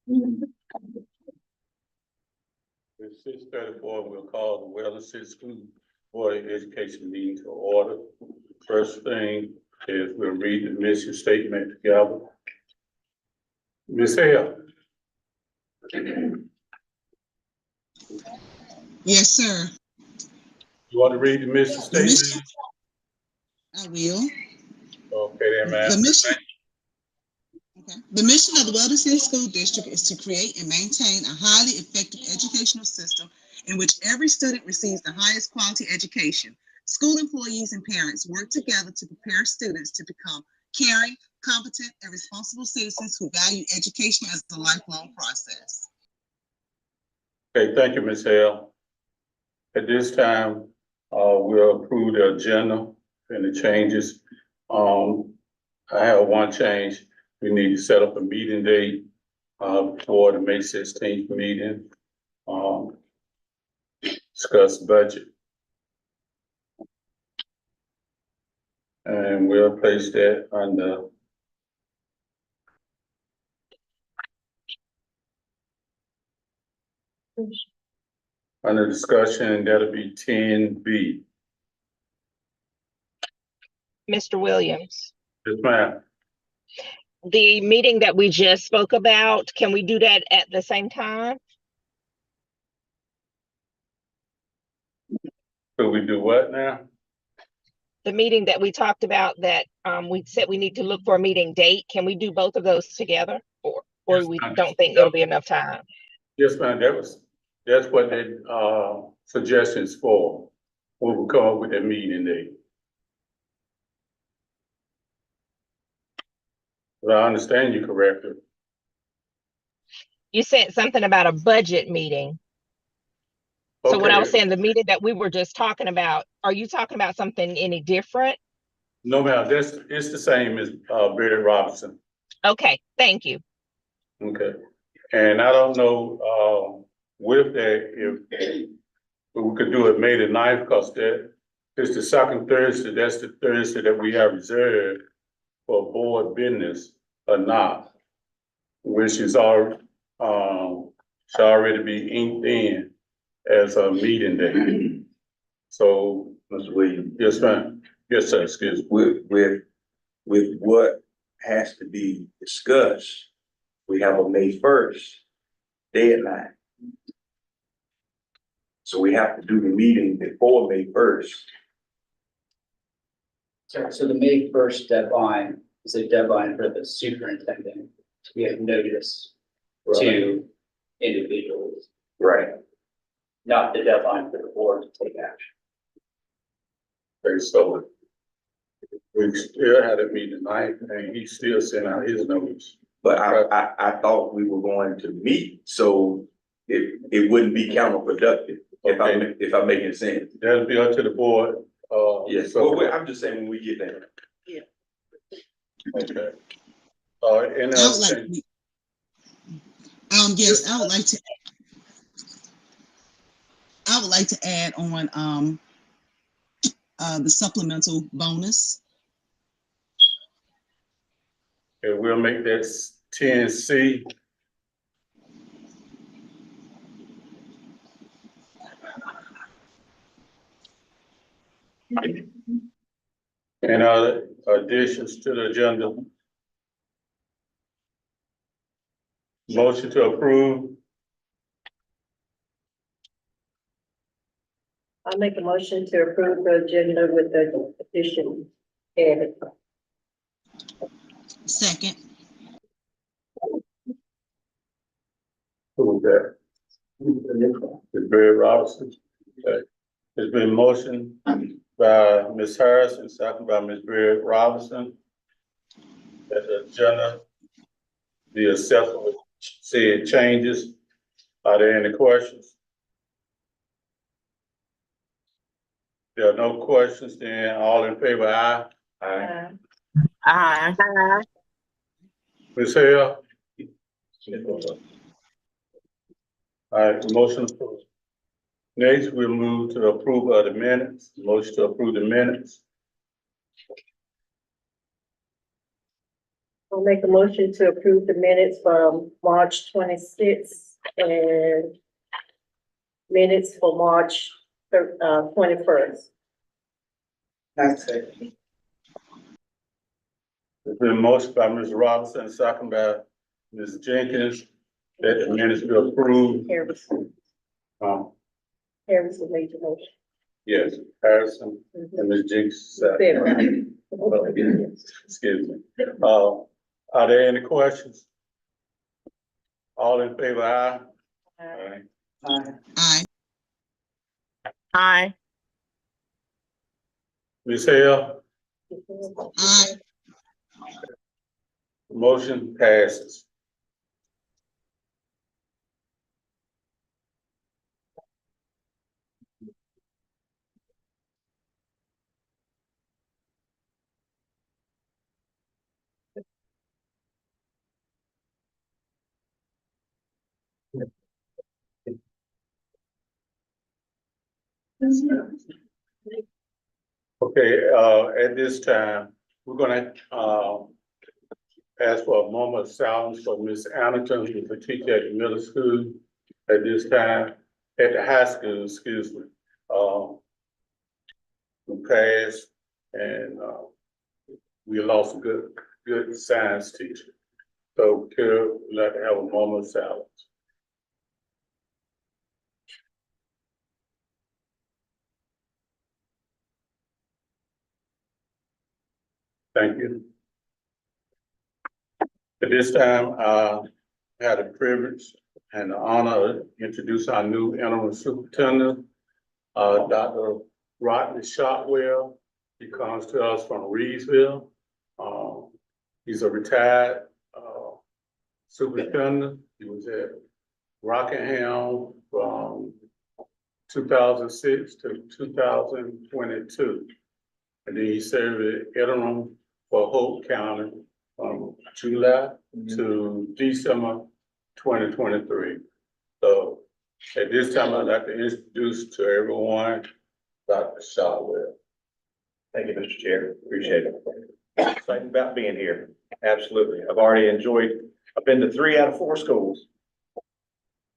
It's 6:34, we'll call the Wellington City School Board of Education meeting to order. First thing is we'll read the mission statement together. Ms. Hale. Yes, sir. You want to read the mission statement? I will. Okay, then, ma'am. The mission of the Weldon City School District is to create and maintain a highly effective educational system in which every student receives the highest quality education. School employees and parents work together to prepare students to become caring, competent, and responsible citizens who value education as a lifelong process. Okay, thank you, Ms. Hale. At this time, we'll approve the agenda and the changes. I have one change. We need to set up a meeting date for the May 16th meeting. Discuss budget. And we'll place that under discussion, that'll be 10B. Mr. Williams, Yes, ma'am. the meeting that we just spoke about, can we do that at the same time? So we do what now? The meeting that we talked about that we said we need to look for a meeting date, can we do both of those together? Or Yes, we ma'am. don't think it'll be enough time? Yes, ma'am, that's what the suggestions for. We will come up with that meeting date. Well, I understand you correctly. You said something about a budget meeting. So what I was Okay. saying, the meeting that we were just talking about, are you talking about something any different? No, ma'am, it's the same as Betty Robinson. Okay, thank you. Okay, and I don't know with that if we could do it May the 9th, because that is the second Thursday. That's the Thursday that we have reserved for board business or not, which is should already be inked in as a meeting day. So, Mr. Williams, yes, ma'am. Yes, sir. Excuse me. with what has to be discussed, we have a May 1st deadline. So we have to do the meeting before May 1st. So the May 1st deadline is a deadline for the superintendent to give notice to individuals, Right. not the deadline for the board to take action. Okay, so we still had a meeting tonight, and he still sent out his notice. But I thought we were going to meet, so it wouldn't be counterproductive, if I'm making sense. That'll be up to the board. Yes, So, well, I'm just saying when we get there. okay. And I would like to, yes, I would like to add on the supplemental bonus. and we'll make that 10C. And other additions to the agenda. Motion to approve. I'll make a motion to approve the agenda with the addition added. Second. Who was that? Ms. Barry Robinson. Okay. It's been motioned by Ms. Harris and second by Ms. Barry Robinson. That the agenda be accepted with said changes. Are there any questions? There are no questions, then all in favor, aye? Aye. Aye. Ms. Hale? All right, motion approved. Next, we'll move to approval of the minutes. Motion to approve the minutes. I'll make a motion to approve the minutes from March 26th and minutes for March 21st. That's it. There's been a motion by Ms. Robinson, second by Ms. Jenkins, that the minutes be approved. Harrison made the motion. Yes, Harrison and Ms. Jenkins. Excuse me. Are there any questions? All in favor, aye? Aye. Aye. Aye. Ms. Hale, Aye. motion passes. Okay, at this time, we're gonna, ask for a moment of silence for Ms. Anderson, who's a teacher at the middle school at this time, at the high school, excuse me. Who passed, and, we lost a good science teacher. So, Carol, we'd like to have a moment of silence. Thank you. At this time, I had the privilege and the honor to introduce our new interim superintendent, Dr. Rodney Shotwell. He comes to us from Reedsville. He's a retired superintendent. He was at Rockingham from 2006 to 2022. And then he served interim for Hope County from July to December 2023. So at this time, I'd like to introduce to everyone, Dr. Shotwell. Thank you, Mr. Chair. Appreciate it. Excited about being here. Absolutely. I've been to 3 out of 4 schools.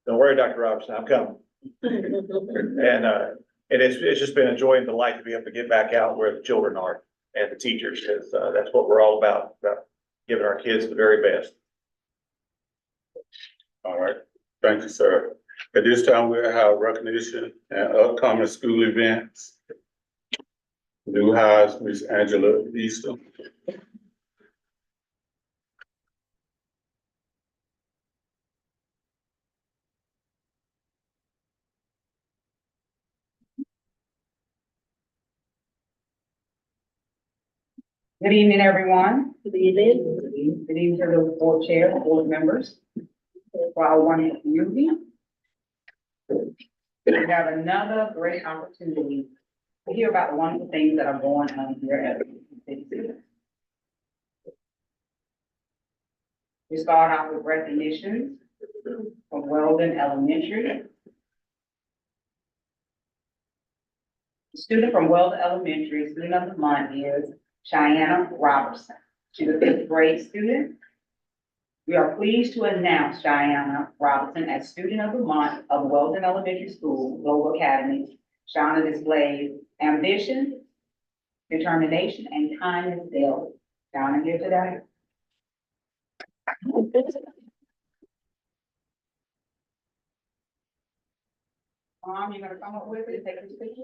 Don't worry, Dr. Robinson, I'm coming. And it's just been a joy and delight to be able to get back out where the children are and the teachers, because that's what we're all about giving our kids the very best. All right, thank you, sir. At this time, we'll have recognition and upcoming school events. New hires, Ms. Angela Easter. Good evening, everyone. Good evening. Good evening to the board chair, board members, for our wonderful community. We have another great opportunity to hear about the wonderful things that are going on here at the city. We start out with recognitions from Weldon Elementary. The student from Weldon Elementary, student of the month is Cheyenne Robertson. She's a 5th grade student. We are pleased to announce Cheyenne Robertson as student of the month of Weldon Elementary School Global Academy. Cheyenne displays ambition, determination, and kindness daily. Cheyenne here today. Mom, you're gonna come up with it and take this picture?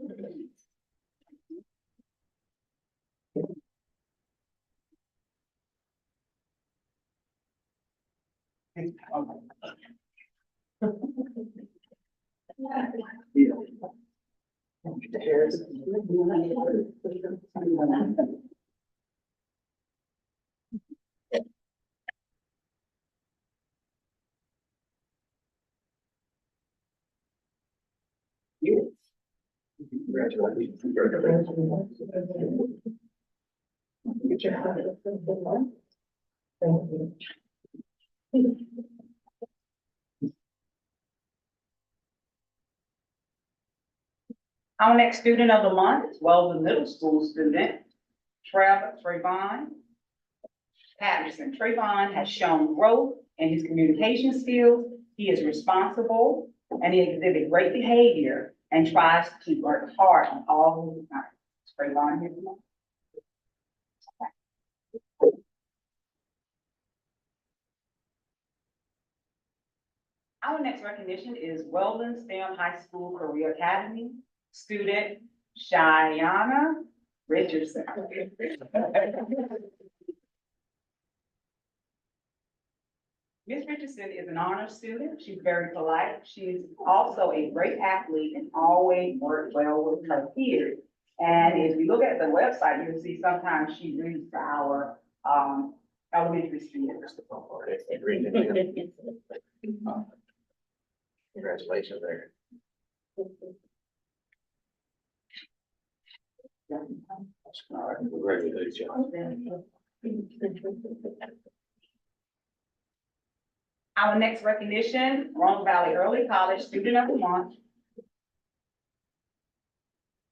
Our next student of the month is Weldon Middle School student, Trevor Trayvon. Patterson. Trayvon has shown growth in his communication skills. He is responsible and he exhibits great behavior and tries to work hard on all his assignments. Trayvon, here you go. Our next recognition is Weldon STEM High School Career Academy student Shayana Richardson. Ms. Richardson is an honor student. She's very polite. She's also a great athlete and always works well with her peers. And if you look at the website, you'll see sometimes she reads to our elementary students. Congratulations there. All right, congratulations. Our next recognition, Roanoke Valley Early College Student of the Month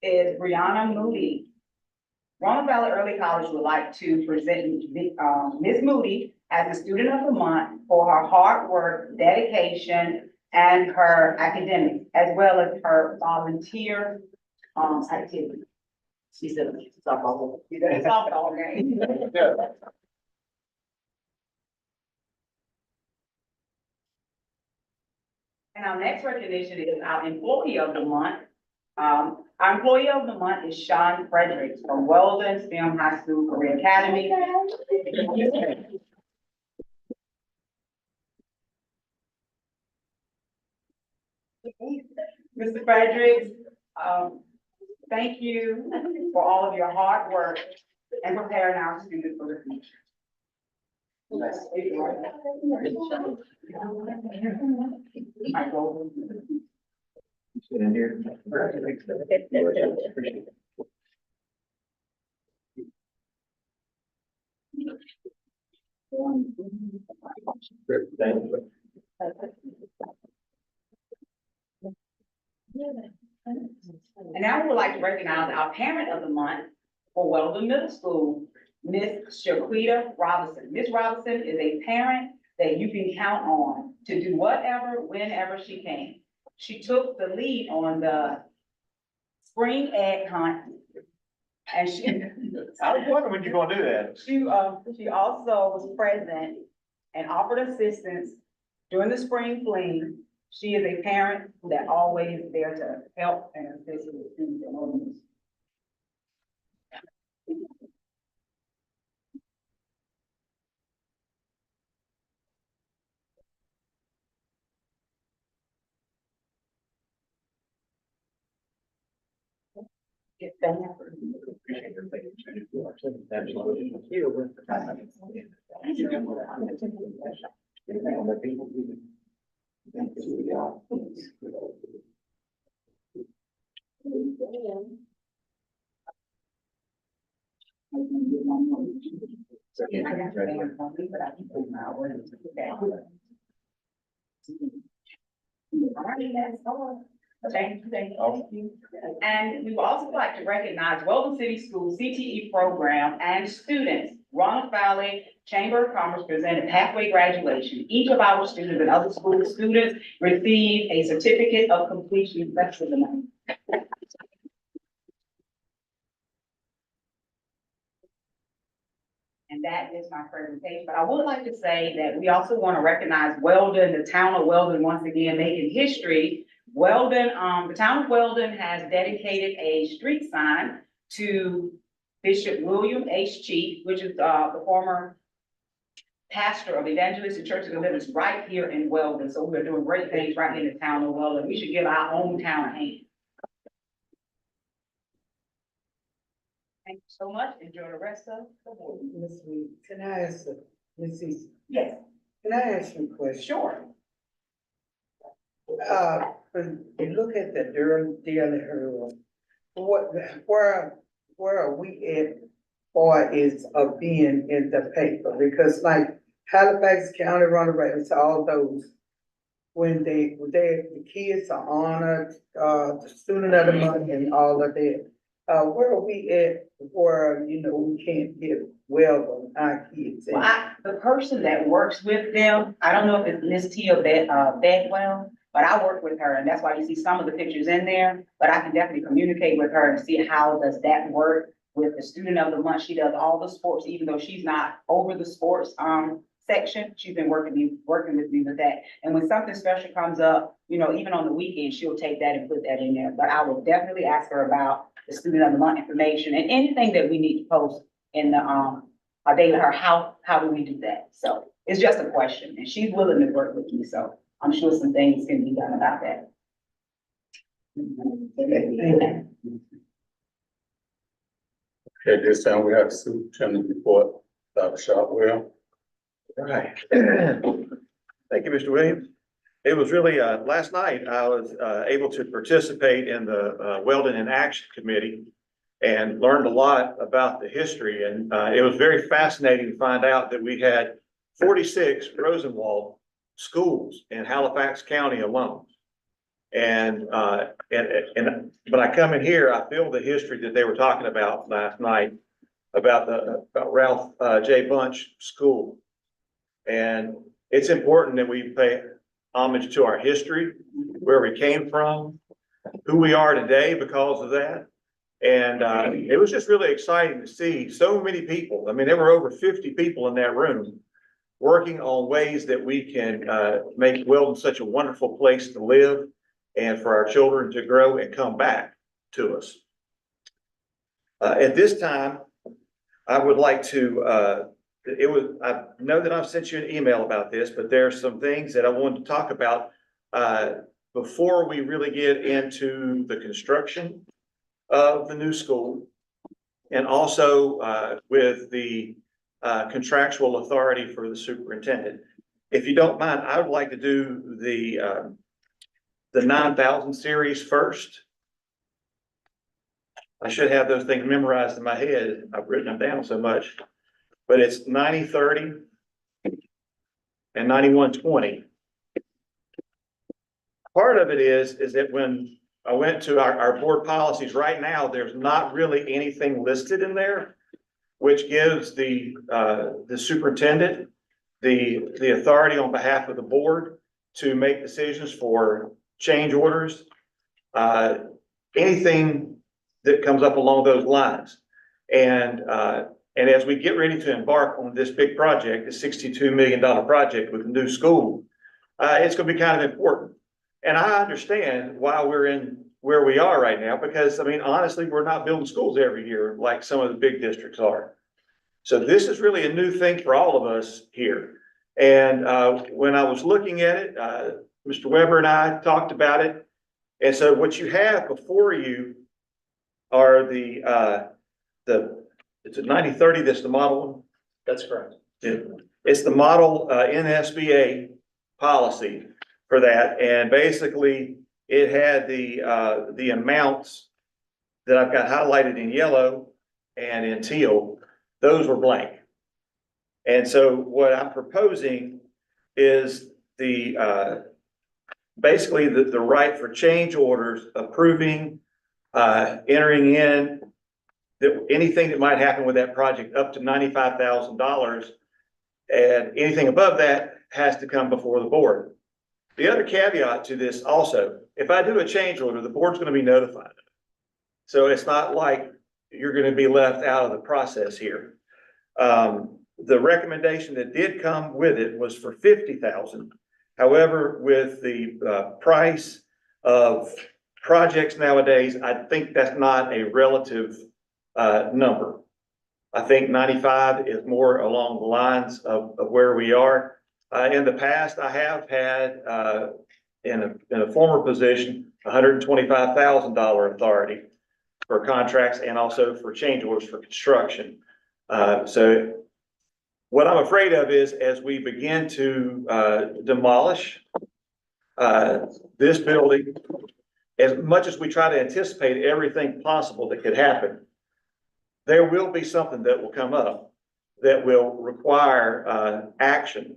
is Brianna Moody. Roanoke Valley Early College would like to present Ms. Moody as a Student of the Month for her hard work, dedication, and her academics, as well as her volunteer activities. She's a softball. She's a softball game. And our next recognition is our Employee of the Month. Our Employee of the Month is Sean Fredericks from Weldon STEM High School Career Academy. Mr. Fredericks, thank you for all of your hard work and preparing our students for the future. Sit in here. Thank you. And now we would like to recognize our Parent of the Month for Weldon Middle School, Ms. Shaquita Robinson. Ms. Robinson is a parent that you can count on to do whatever, whenever she can. She took the lead on the spring egg hunt. And she, I was wondering when you're gonna do that. she also was present and offered assistance during the spring fling. She is a parent that always is there to help and assist with students and learners. Yes, thank Thank you. And we would also like to recognize Weldon City School CTE program and students. Roanoke Valley Chamber of Commerce presented pathway graduation. Each of our students and other school students receive a certificate of completion. That's for the money. And that is my presentation, but I would like to say that we also want to recognize Weldon, the town of Weldon, once again, making history. Weldon, the town of Weldon has dedicated a street sign to Bishop William H. Cheek, which is, the former pastor of Evangelistic Church of Deliverance right here in Weldon. So we're doing great things right in the town of Weldon. We should give our own town a hand. Thank you so much. Enjoy the rest of the board. Ms. Reed, can I ask, Ms. East, Yes, can I ask you a question? sure. When you look at the Durham Daily Herald, where are we at or is of being in the paper? Because like Halifax County Runaways, all those, when the kids are honored, the student of the month and all of that. where are we at where, you know, we can't get well on our kids? Well, the person that works with them, I don't know if it's Miss Tia Bedwell, but I work with her, and that's why you see some of the pictures in there. But I can definitely communicate with her and see how does that work with the student of the month. She does all the sports, even though she's not over the sports, section. She's been working with me with that. And when something special comes up, you know, even on the weekend, she'll take that and put that in there. But I will definitely ask her about the student of the month information and anything that we need to post in the, our daily, her, how do we do that? So it's just a question, and she's willing to work with me, so I'm sure some things can be done about that. Okay, this time we have the superintendent report, Dr. Shotwell. Right. Thank you, Mr. Williams. It was really, last night, I was able to participate in the Weldon in Action Committee and learned a lot about the history. And it was very fascinating to find out that we had 46 Rosenwald schools in Halifax County alone. And when I come in here, I feel the history that they were talking about last night about Ralph J. Bunch School. And it's important that we pay homage to our history, where we came from, who we are today because of that. And it was just really exciting to see so many people. I mean, there were over 50 people in that room working on ways that we can make Weldon such a wonderful place to live and for our children to grow and come back to us. At this time, I would like to, I know that I've sent you an email about this, but there are some things that I wanted to talk about before we really get into the construction of the new school, and also with the contractual authority for the superintendent. If you don't mind, I would like to do the 9000 series first. I should have those things memorized in my head. I've written them down so much, but it's 9030 and 9120. Part of it is that when I went to our board policies right now, there's not really anything listed in there, which gives the superintendent the authority on behalf of the board to make decisions for change orders, anything that comes up along those lines. And as we get ready to embark on this big project, the $62 million project with the new school, it's going to be kind of important. And I understand why we're in where we are right now, because I mean, honestly, we're not building schools every year like some of the big districts are. So this is really a new thing for all of us here. And when I was looking at it, Mr. Weber and I talked about it. And so what you have before you are it's a 9030, that's the model one? That's correct. Yeah. It's the model NSBA policy for that. And basically it had the amounts that I've got highlighted in yellow and in teal. Those were blank. And so what I'm proposing is basically the right for change orders, approving, entering in that anything that might happen with that project up to $95,000, and anything above that has to come before the board. The other caveat to this also, if I do a change order, the board's going to be notified. So it's not like you're going to be left out of the process here. The recommendation that did come with it was for $50,000. However, with the price of projects nowadays, I think that's not a relative number. I think 95 is more along the lines of where we are. In the past, I have had in a former position $125,000 authority for contracts and also for change orders for construction. So what I'm afraid of is as we begin to demolish this building, as much as we try to anticipate everything possible that could happen, there will be something that will come up that will require action.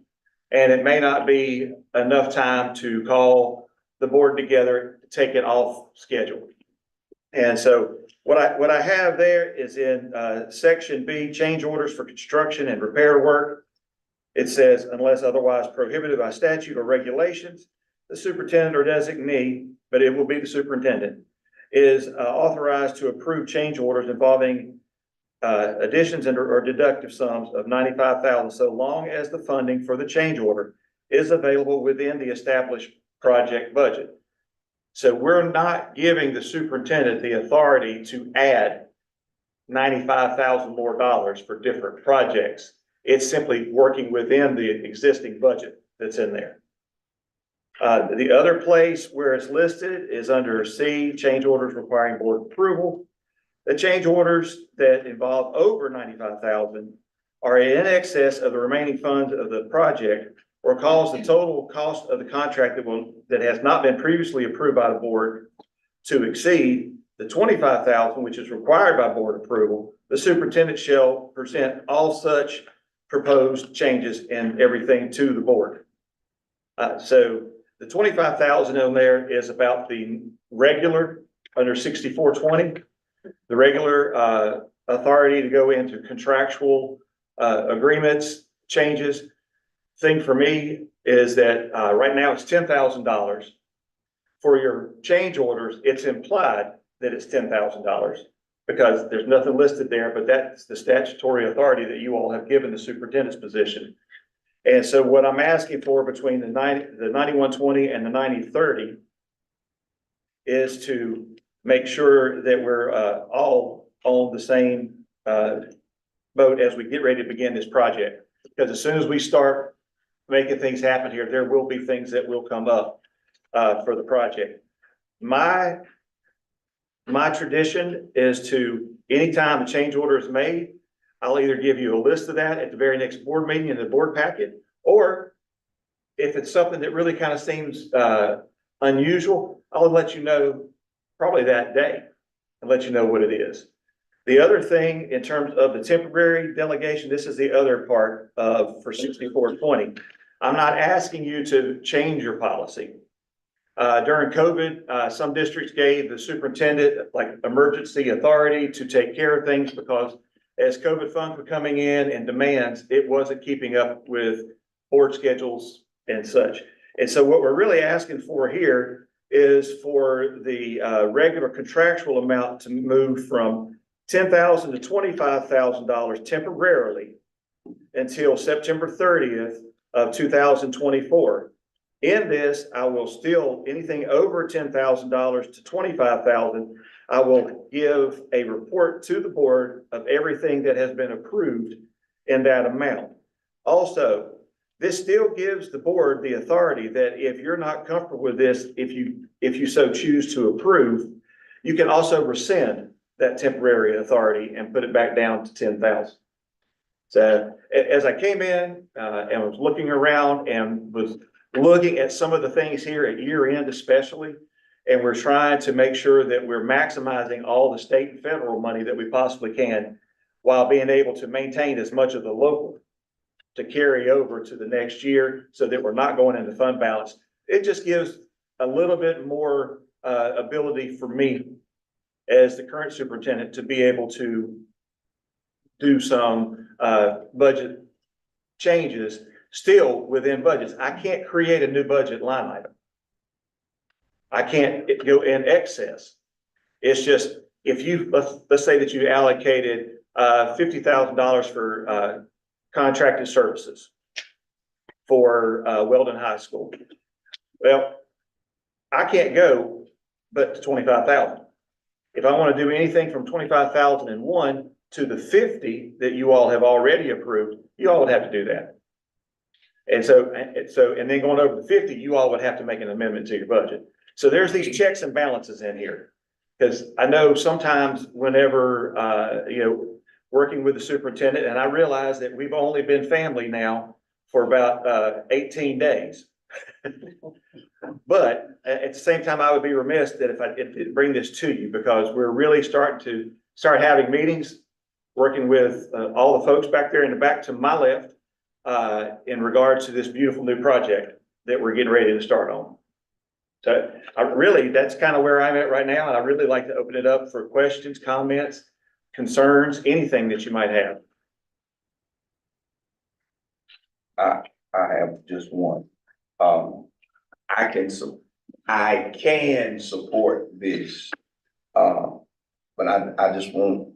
And it may not be enough time to call the board together to take it off schedule. And so What I have there is in, section B, change orders for construction and repair work. It says, unless otherwise prohibited by statute or regulations, the superintendent or designee, but it will be the superintendent, is authorized to approve change orders involving additions and or deductive sums of $95,000, so long as the funding for the change order is available within the established project budget. So we're not giving the superintendent the authority to add $95,000 more for different projects. It's simply working within the existing budget that's in there. The other place where it's listed is under C, change orders requiring board approval. The change orders that involve over $95,000 are in excess of the remaining funds of the project or cause the total cost of the contract that has not been previously approved by the board to exceed the $25,000, which is required by board approval. The superintendent shall present all such proposed changes and everything to the board. So the $25,000 on there is about the regular under 6420, the regular authority to go into contractual agreements, changes. Thing for me is that right now it's $10,000. For your change orders, it's implied that it's $10,000 because there's nothing listed there, but that's the statutory authority that you all have given the superintendent's position. And so what I'm asking for between the 9120 and the 9030 is to make sure that we're all on the same boat as we get ready to begin this project. Because as soon as we start making things happen here, there will be things that will come up for the project. My tradition is to, anytime a change order is made, I'll either give you a list of that at the very next board meeting in the board packet, or if it's something that really kind of seems unusual, I'll let you know probably that day and let you know what it is. The other thing in terms of the temporary delegation, this is the other part of for 6420. I'm not asking you to change your policy. During COVID, some districts gave the superintendent like emergency authority to take care of things because as COVID funds were coming in and demands, it wasn't keeping up with board schedules and such. And so what we're really asking for here is for the regular contractual amount to move from $10,000 to $25,000 temporarily until September 30th of 2024. In this, I will still, anything over $10,000 to $25,000, I will give a report to the board of everything that has been approved in that amount. Also, this still gives the board the authority that if you're not comfortable with this, if you so choose to approve, you can also rescind that temporary authority and put it back down to 10,000. So as I came in and was looking around and was looking at some of the things here at year end especially, and we're trying to make sure that we're maximizing all the state and federal money that we possibly can while being able to maintain as much of the local to carry over to the next year so that we're not going into fund balance. It just gives a little bit more ability for me as the current superintendent to be able to do some budget changes still within budgets. I can't create a new budget line item. I can't go in excess. It's just, if you, let's say that you allocated $50,000 for contracted services for Weldon High School. Well, I can't go but to 25,000. If I want to do anything from 25,001 to the 50 that you all have already approved, you all would have to do that. And then going over the 50, you all would have to make an amendment to your budget. So there's these checks and balances in here. Because I know sometimes whenever, working with the superintendent, and I realize that we've only been family now for about 18 days. But at the same time, I would be remiss that if I didn't bring this to you, because we're really starting to having meetings, working with all the folks back there in the back to my left in regards to this beautiful new project that we're getting ready to start on. So that's kind of where I'm at right now, and I'd really like to open it up for questions, comments, concerns, anything that you might have. I have just one. I can support this. But I just want,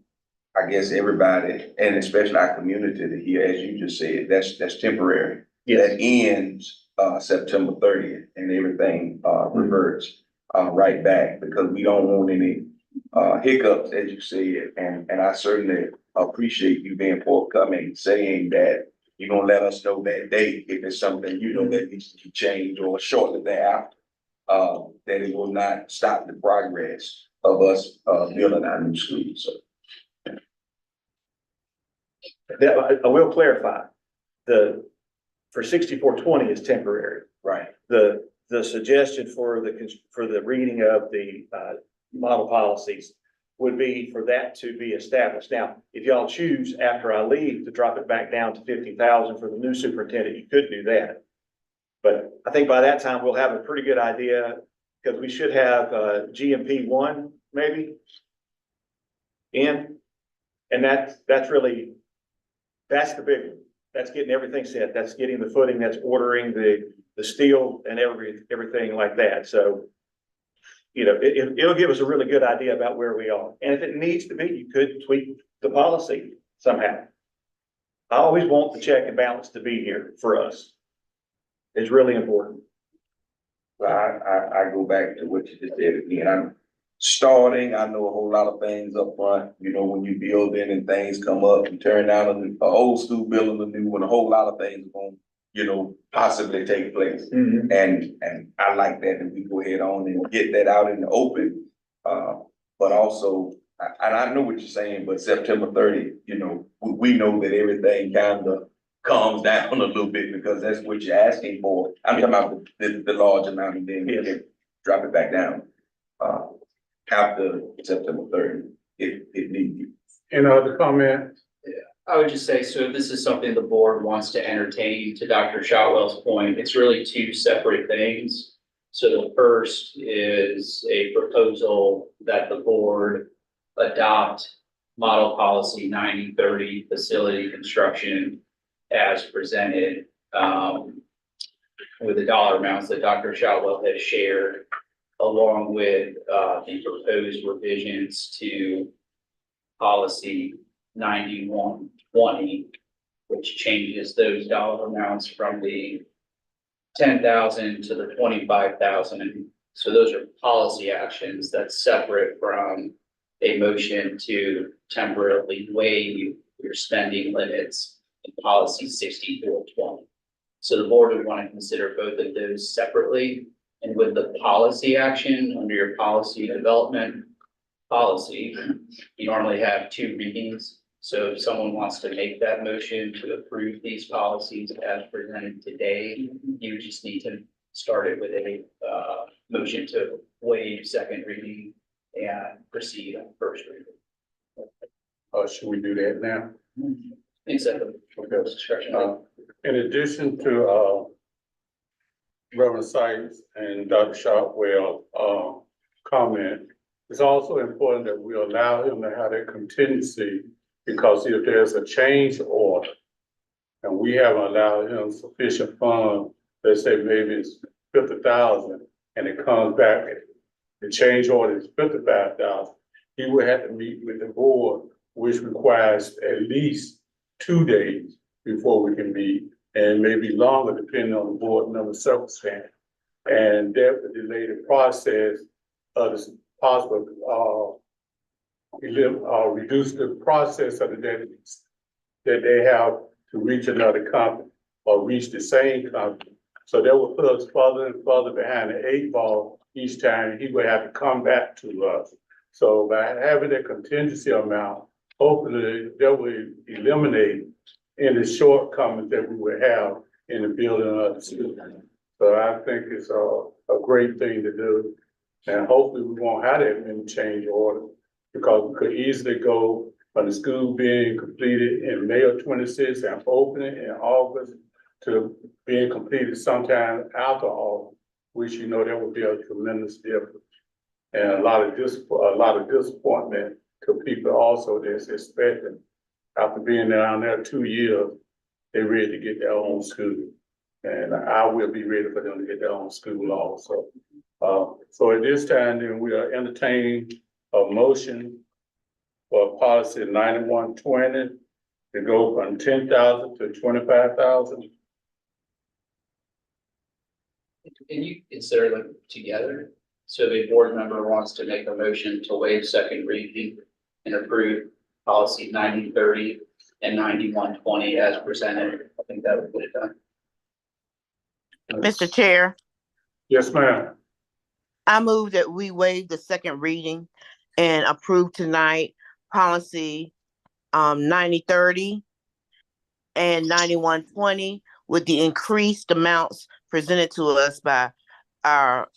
I guess, everybody, and especially our community to hear, as you just said, that's temporary. Yes. That ends, September 30th, and everything, reverts, right back, because we don't want any, hiccups, as you said, and I certainly appreciate you being forthcoming, saying that you're gonna let us know that day if it's something, that needs to be changed or shortly thereafter. That it will not stop the progress of us, building our new school, so. I will clarify, for 6420 is temporary. Right. The suggestion for the reading of the, model policies would be for that to be established. Now, if y'all choose after I leave to drop it back down to 50,000 for the new superintendent, you could do that. But I think by that time, we'll have a pretty good idea, because we should have, GMP 1, maybe. And that's the big one. That's getting everything set. That's getting the footing, that's ordering the steel and everything like that. So, it'll give us a really good idea about where we are. And if it needs to be, you could tweak the policy somehow. I always want the check and balance to be here for us. It's really important. Well, I go back to what you just said again. I'm starting, I know a whole lot of things up front, when you build in and things come up, you turn down an old school building, a new one, a whole lot of things going, possibly take place. Mm-hmm. And I like that, and we go ahead on and get that out in the open. But also, and I know what you're saying, but September 30th, we know that everything kind of calms down a little bit, because that's what you're asking for. I'm talking about the large amount, and then we can drop it back down. After September 30th, if need be. Any other comments? I would just say, so if this is something the board wants to entertain, to Dr. Shotwell's point, it's really two separate things. So the first is a proposal that the board adopt model policy 9030 facility construction as presented, with the dollar amounts that Dr. Shotwell has shared, along with the proposed revisions to policy 9120, which changes those dollar amounts from the 10,000 to the 25,000. So those are policy actions that's separate from a motion to temporarily waive your spending limits in policy 6420. So the board would want to consider both of those separately. And with the policy action under your policy development policy, you normally have 2 readings. So if someone wants to make that motion to approve these policies as presented today, you just need to start it with a motion to waive second reading and proceed on first reading. Should we do that now? Except the discretion. In addition to, Reverend Sykes and Dr. Shotwell, comment, it's also important that we allow him to have that contingency, because if there's a change order and we haven't allowed him sufficient funds, let's say maybe it's 50,000 and it comes back, the change order is 55,000, he would have to meet with the board, which requires at least 2 days before we can meet, and maybe longer depending on the board member circumstance. And that would delay the process of this possible, reduce the process of the delegates that they have to reach another company or reach the same company. So that would put us further and further behind the 8 ball each time. He would have to come back to us. So by having a contingency amount, hopefully that will eliminate any shortcomings that we would have in the building of the school. So I think it's a great thing to do. And hopefully we won't have that many change orders, because we could easily go from the school being completed in May of 26 and opening in August to being completed sometime after August. which you know that would be a tremendous difference. And a lot of disappointment to people also that's expecting, after being down there 2 years, they're ready to get their own school. And I will be ready for them to get their own school also. So at this time, then we are entertaining a motion for policy 9120 to go from 10,000 to 25,000. Can you consider them together? So if a board member wants to make a motion to waive second reading and approve policy 9030 and 9120 as presented, I think that would get it done. Mr. Chair, Yes, ma'am. I move that we waive the second reading and approve tonight policy 9030 and 9120 with the increased amounts presented to us by our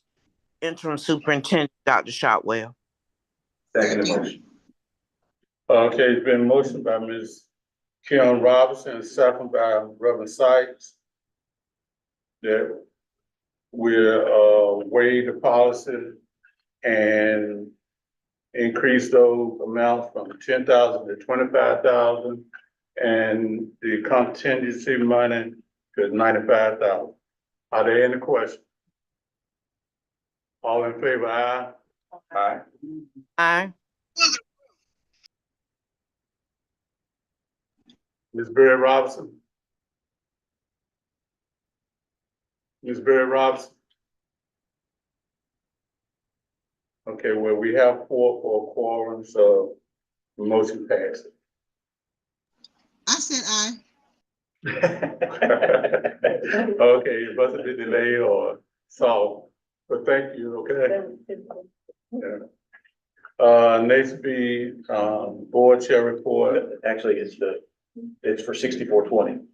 interim superintendent, Dr. Shotwell. Second motion. Okay, it's been motioned by Ms. Kim Robinson, second by Reverend Sykes, that we'll waive the policy and increase those amounts from 10,000 to 25,000 and the contingency money to 95,000. Are there any questions? All in favor, aye? Aye. Aye. Ms. Berry Robinson? Ms. Berry Robinson? Okay, well, we have 4 for a quorum, so the motion passes. I said aye. Okay, it wasn't a delay or so, but thank you, okay? Next be, board chair report. Actually, it's for 6420,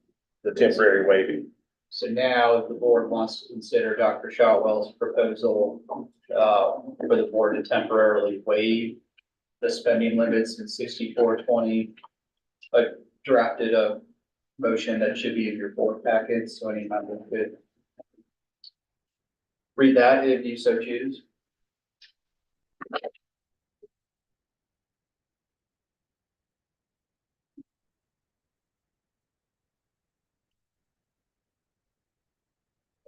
the temporary waiving. So now if the board wants to consider Dr. Shotwell's proposal, for the board to temporarily waive the spending limits in 6420, I drafted a motion that should be in your board packet, so any member could read that if you so choose. I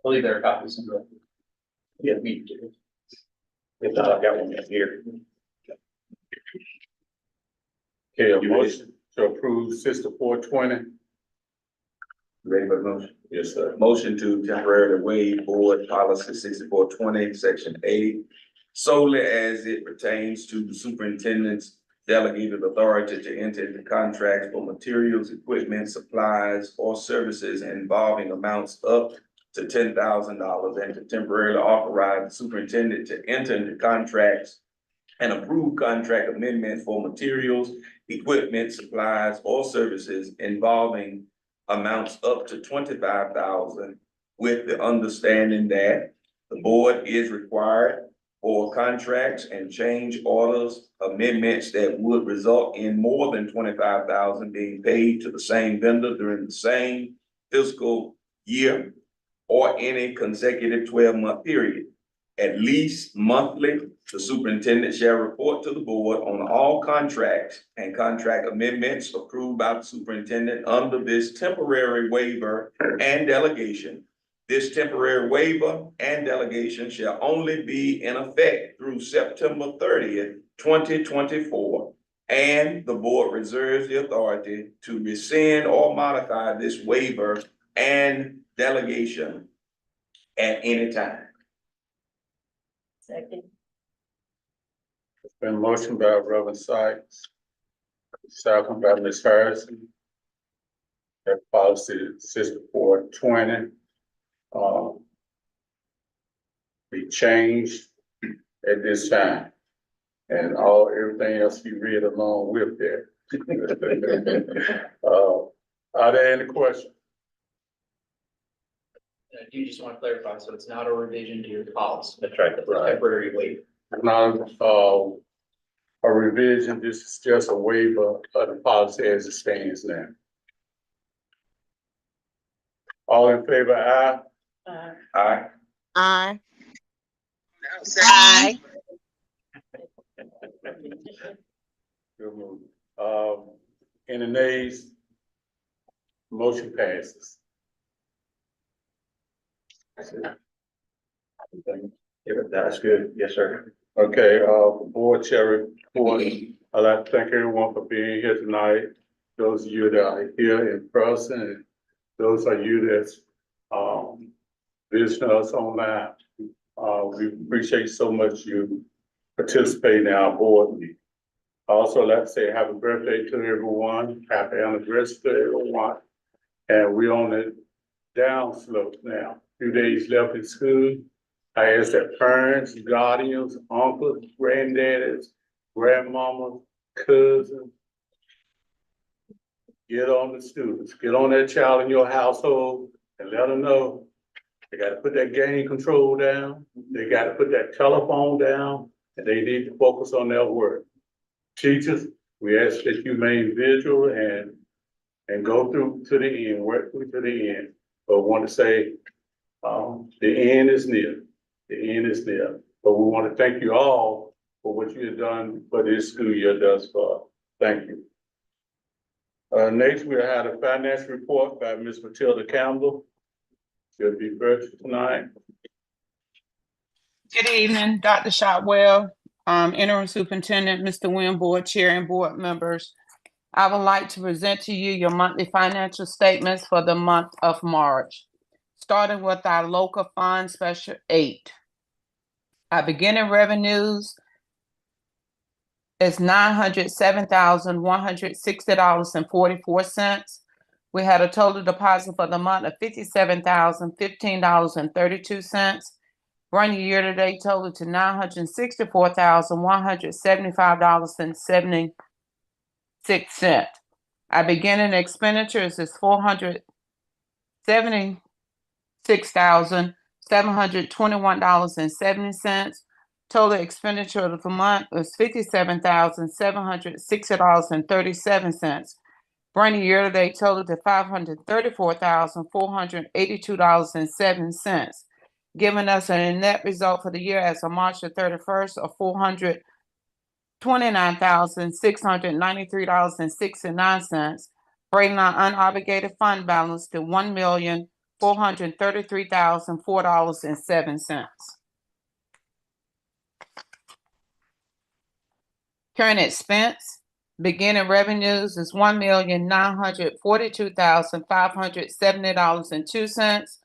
believe there are copies in the. Yeah, me too. If not, I've got one here. Okay, a motion to approve 6420. Ready for the motion? Yes, sir. Motion to temporarily waive board policy 6420, section 80, solely as it pertains to the superintendent's delegated authority to enter into contracts for materials, equipment, supplies, or services involving amounts up to $10,000 and to temporarily authorize the superintendent to enter into contracts and approve contract amendments for materials, equipment, supplies, or services involving amounts up to 25,000, with the understanding that the board is required for contracts and change orders, amendments that would result in more than 25,000 being paid to the same vendor during the same fiscal year or any consecutive 12-month period. At least monthly, the superintendent shall report to the board on all contracts and contract amendments approved by the superintendent under this temporary waiver and delegation. This temporary waiver and delegation shall only be in effect through September 30th, 2024. And the board reserves the authority to rescind or modify this waiver and delegation at any time. Second. It's been motioned by Reverend Sykes, second by Ms. Harrison. That policy 6420, be changed at this time. And everything else you read along with that. Are there any questions? I do just want to clarify, so it's not a revision to your policy. That's right. It's a temporary waiver. Not, a revision, this is just a waiver of the policy as it stands now. All in favor, aye? Aye. Aye. Aye. Good move. Any nays? Motion passes. Yeah, that's good. Yes, sir. Okay, board chair report. I'd like to thank everyone for being here tonight. Those of you that are here in person, and those of you that's, visiting us online. We appreciate so much you participating in our board meeting. I also like to say happy birthday to everyone, happy anniversary to everyone. And we're on the downslope now, few days left in school. I ask that parents, guardians, uncles, granddaddies, grandmamas, cousins, get on the students, get on that child in your household and let them know they gotta put that game control down, they gotta put that telephone down, and they need to focus on their work. Teachers, we ask that you remain vigilant and go through to the end, work through to the end. But want to say, the end is near. The end is near. But we want to thank you all for what you have done for this school year thus far. Thank you. Next, we had a financial report by Ms. Matilda Campbell. She'll be first tonight. Good evening, Dr. Shotwell, Interim Superintendent, Mr. Wynn, Board Chair, and board members. I would like to present to you your monthly financial statements for the month of March, starting with our local fund Special 8. Our beginning revenues is $907,160.44. We had a total deposit for the month of $57,015.32. Bringing year-to-date total to $964,175.76. Our beginning expenditures is $476,721.70. Total expenditure of the month was $57,760.37. Bringing year-to-date total to $534,482.07. Giving us a net result for the year as of March the 31st of $429,693.69, bringing our unobligated fund balance to $1,433,004.07. Current expense, beginning revenues is $1,942,570.02.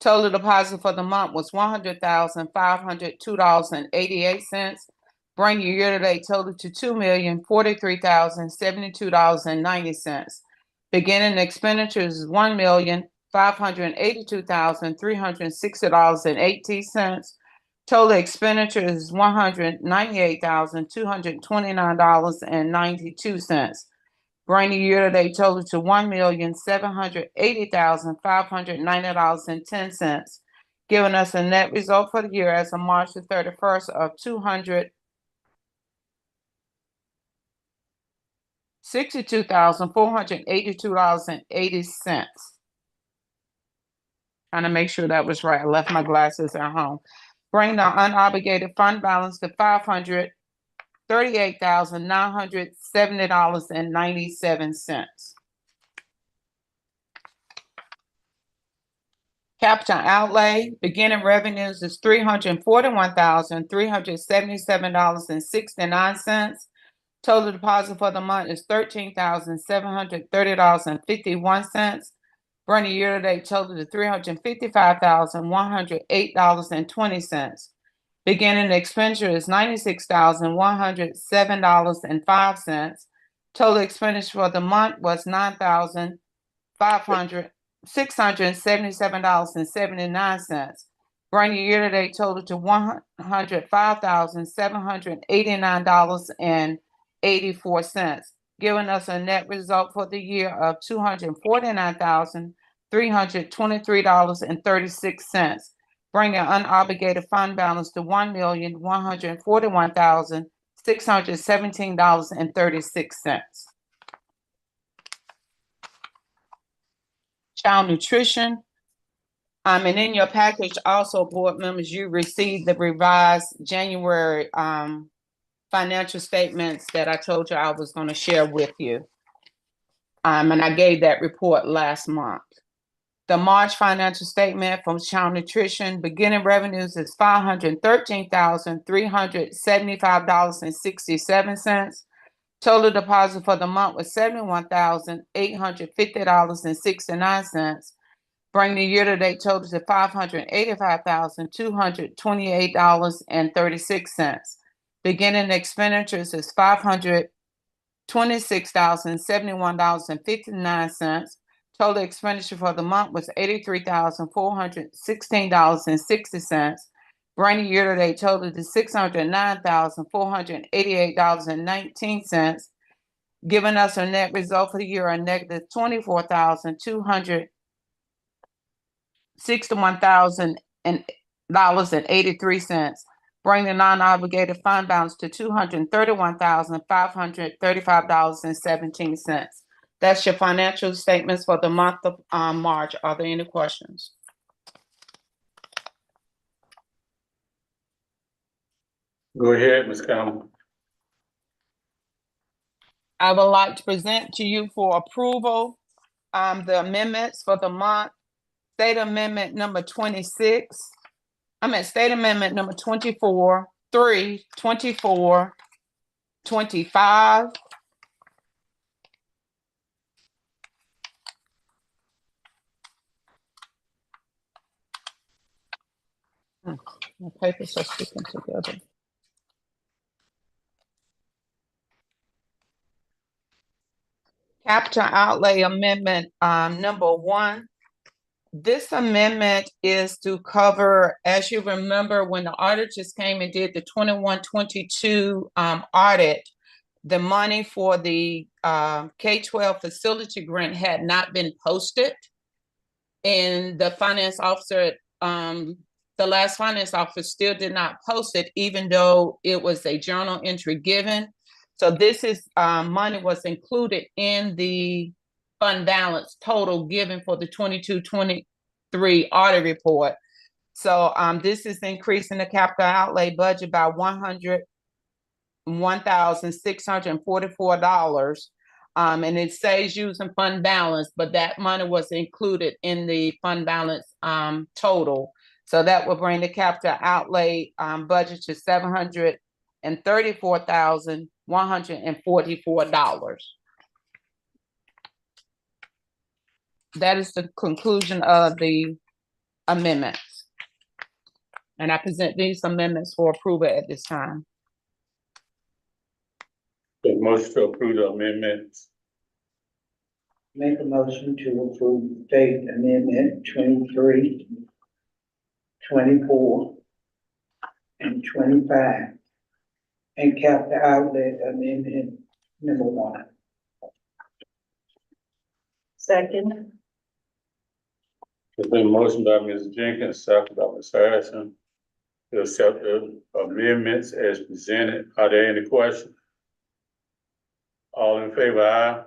Total deposit for the month was $100,502.88. Bring your year-to-date total to $2,043,072.90. Beginning expenditures is $1,582,360.80. Total expenditure is $198,229.92. Bring the year-to-date total to $1,780,590.10, giving us a net result for the year as of March the 31st of $262,482.80. Trying to make sure that was right. I left my glasses at home. Bring the unobligated fund balance to $538,970.97. Capital outlay, beginning revenues is $341,377.69. Total deposit for the month is $13,730.51. Bring the year-to-date total to $355,108.20. Beginning expenditure is $96,107.05. Total expenditure for the month was $9,677.79. Bring the year-to-date total to $105,789.84, giving us a net result for the year of $249,323.36. Bring the unobligated fund balance to $1,141,617.36. Child nutrition, And in your package also, board members, you received the revised January, financial statements that I told you I was gonna share with you. And I gave that report last month. The March financial statement from Child Nutrition, beginning revenues is $513,375.67. Total deposit for the month was $71,850.69. Bring the year-to-date total to $585,228.36. Beginning expenditures is $526,071.59. Total expenditure for the month was $83,416.60. Bring the year-to-date total to $609,488.19, giving us a net result for the year of negative $24,261,083. Bring the non-obligated fund balance to $231,535.17. That's your financial statements for the month of March. Are there any questions? Go ahead, Ms. Campbell. I would like to present to you for approval the amendments for the month. State Amendment number 26. State Amendment number 24, 3, 24, 25. My papers are sticking together. Capital Outlay Amendment number 1. This amendment is to cover, as you remember, when the auditors came and did the 21-22 audit, the money for the K-12 facility grant had not been posted. And the finance officer, the last finance officer still did not post it, even though it was a journal entry given. So this is money was included in the fund balance total given for the 22-23 audit report. So this is increasing the capital outlay budget by $101,644. And it says using fund balance, but that money was included in the fund balance total. So that will bring the capital outlay budget to $734,144. That is the conclusion of the amendments. And I present these amendments for approval at this time. The motion to approve the amendments. Make a motion to approve State Amendment 23, 24, and 25, and Capital Outlay Amendment number 1. Second. There's been a motion by Ms. Jenkins, second by Ms. Harrison, to accept the amendments as presented. Are there any questions? All in favor, aye?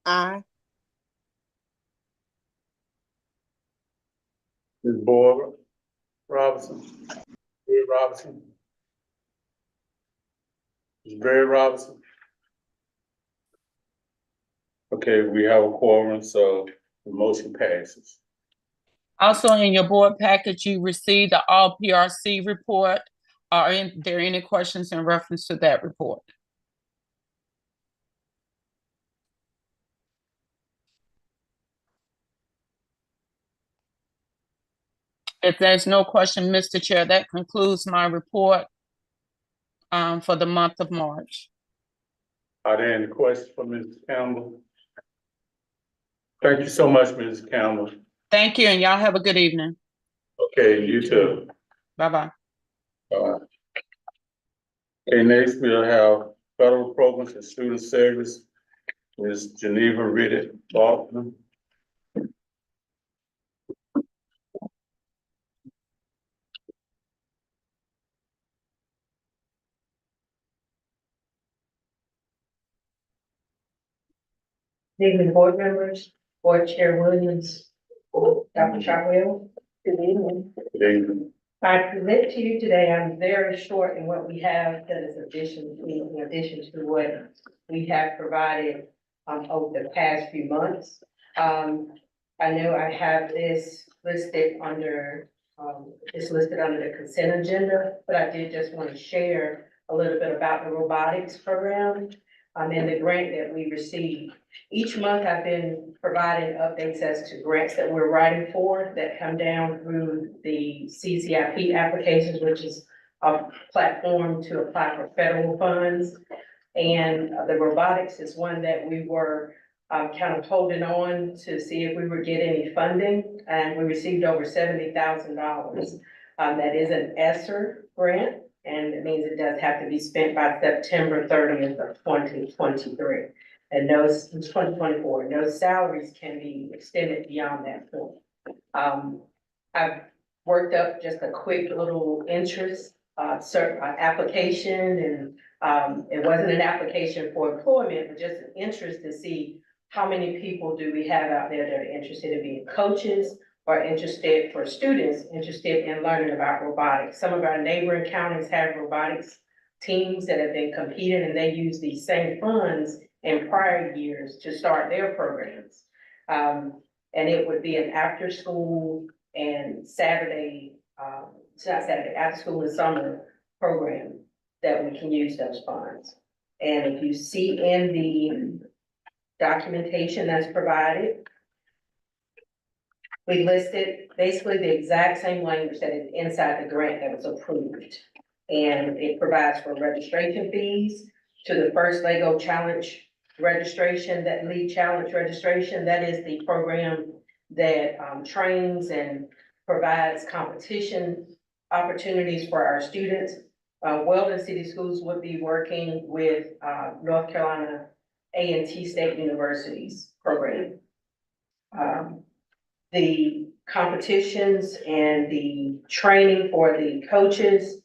Aye. Ms. Boyd Robinson? Barry Robinson? Ms. Barry Robinson? Okay, we have a quorum, so the motion passes. Also in your board package, you received the all PRC report. Are there any questions in reference to that report? If there's no question, Mr. Chair, that concludes my report for the month of March. Are there any questions for Ms. Campbell? Thank you so much, Ms. Campbell. Thank you, and y'all have a good evening. Okay, you too. Bye-bye. Okay, next we'll have Federal Programs and Student Service, Ms. Geneva Riddick Faulkner. Evening, board members. Board Chair Williams, Dr. Charbel. Good evening. David, I present to you today, I'm very short in what we have that is in addition to what we have provided over the past few months. I know I have this listed under, it's listed under the consent agenda, but I did just want to share a little bit about the robotics program and the grant that we received. Each month I've been providing updates as to grants that we're writing for that come down through the CCIP applications, which is a platform to apply for federal funds. And the robotics is one that we were kind of holding on to see if we would get any funding, and we received over $70,000. That is an ESSER grant, and it means it does have to be spent by September 30th of 2023. And those, 2024, those salaries can be extended beyond that point. I've worked up just a quick little interest application, and it wasn't an application for employment, but just an interest to see how many people do we have out there that are interested in being coaches or interested for students interested in learning about robotics. Some of our neighboring counties have robotics teams that have been competing, and they use these same funds in prior years to start their programs. And it would be an after school and Saturday, it's not Saturday, after school and summer program that we can use those funds. And if you see in the documentation that's provided, we listed basically the exact same language that is inside the grant that was approved. And it provides for registration fees to the first Lego Challenge registration, that lead challenge registration. That is the program that trains and provides competition opportunities for our students. Weldon City Schools would be working with North Carolina A&T State University's program. The competitions and the training for the coaches,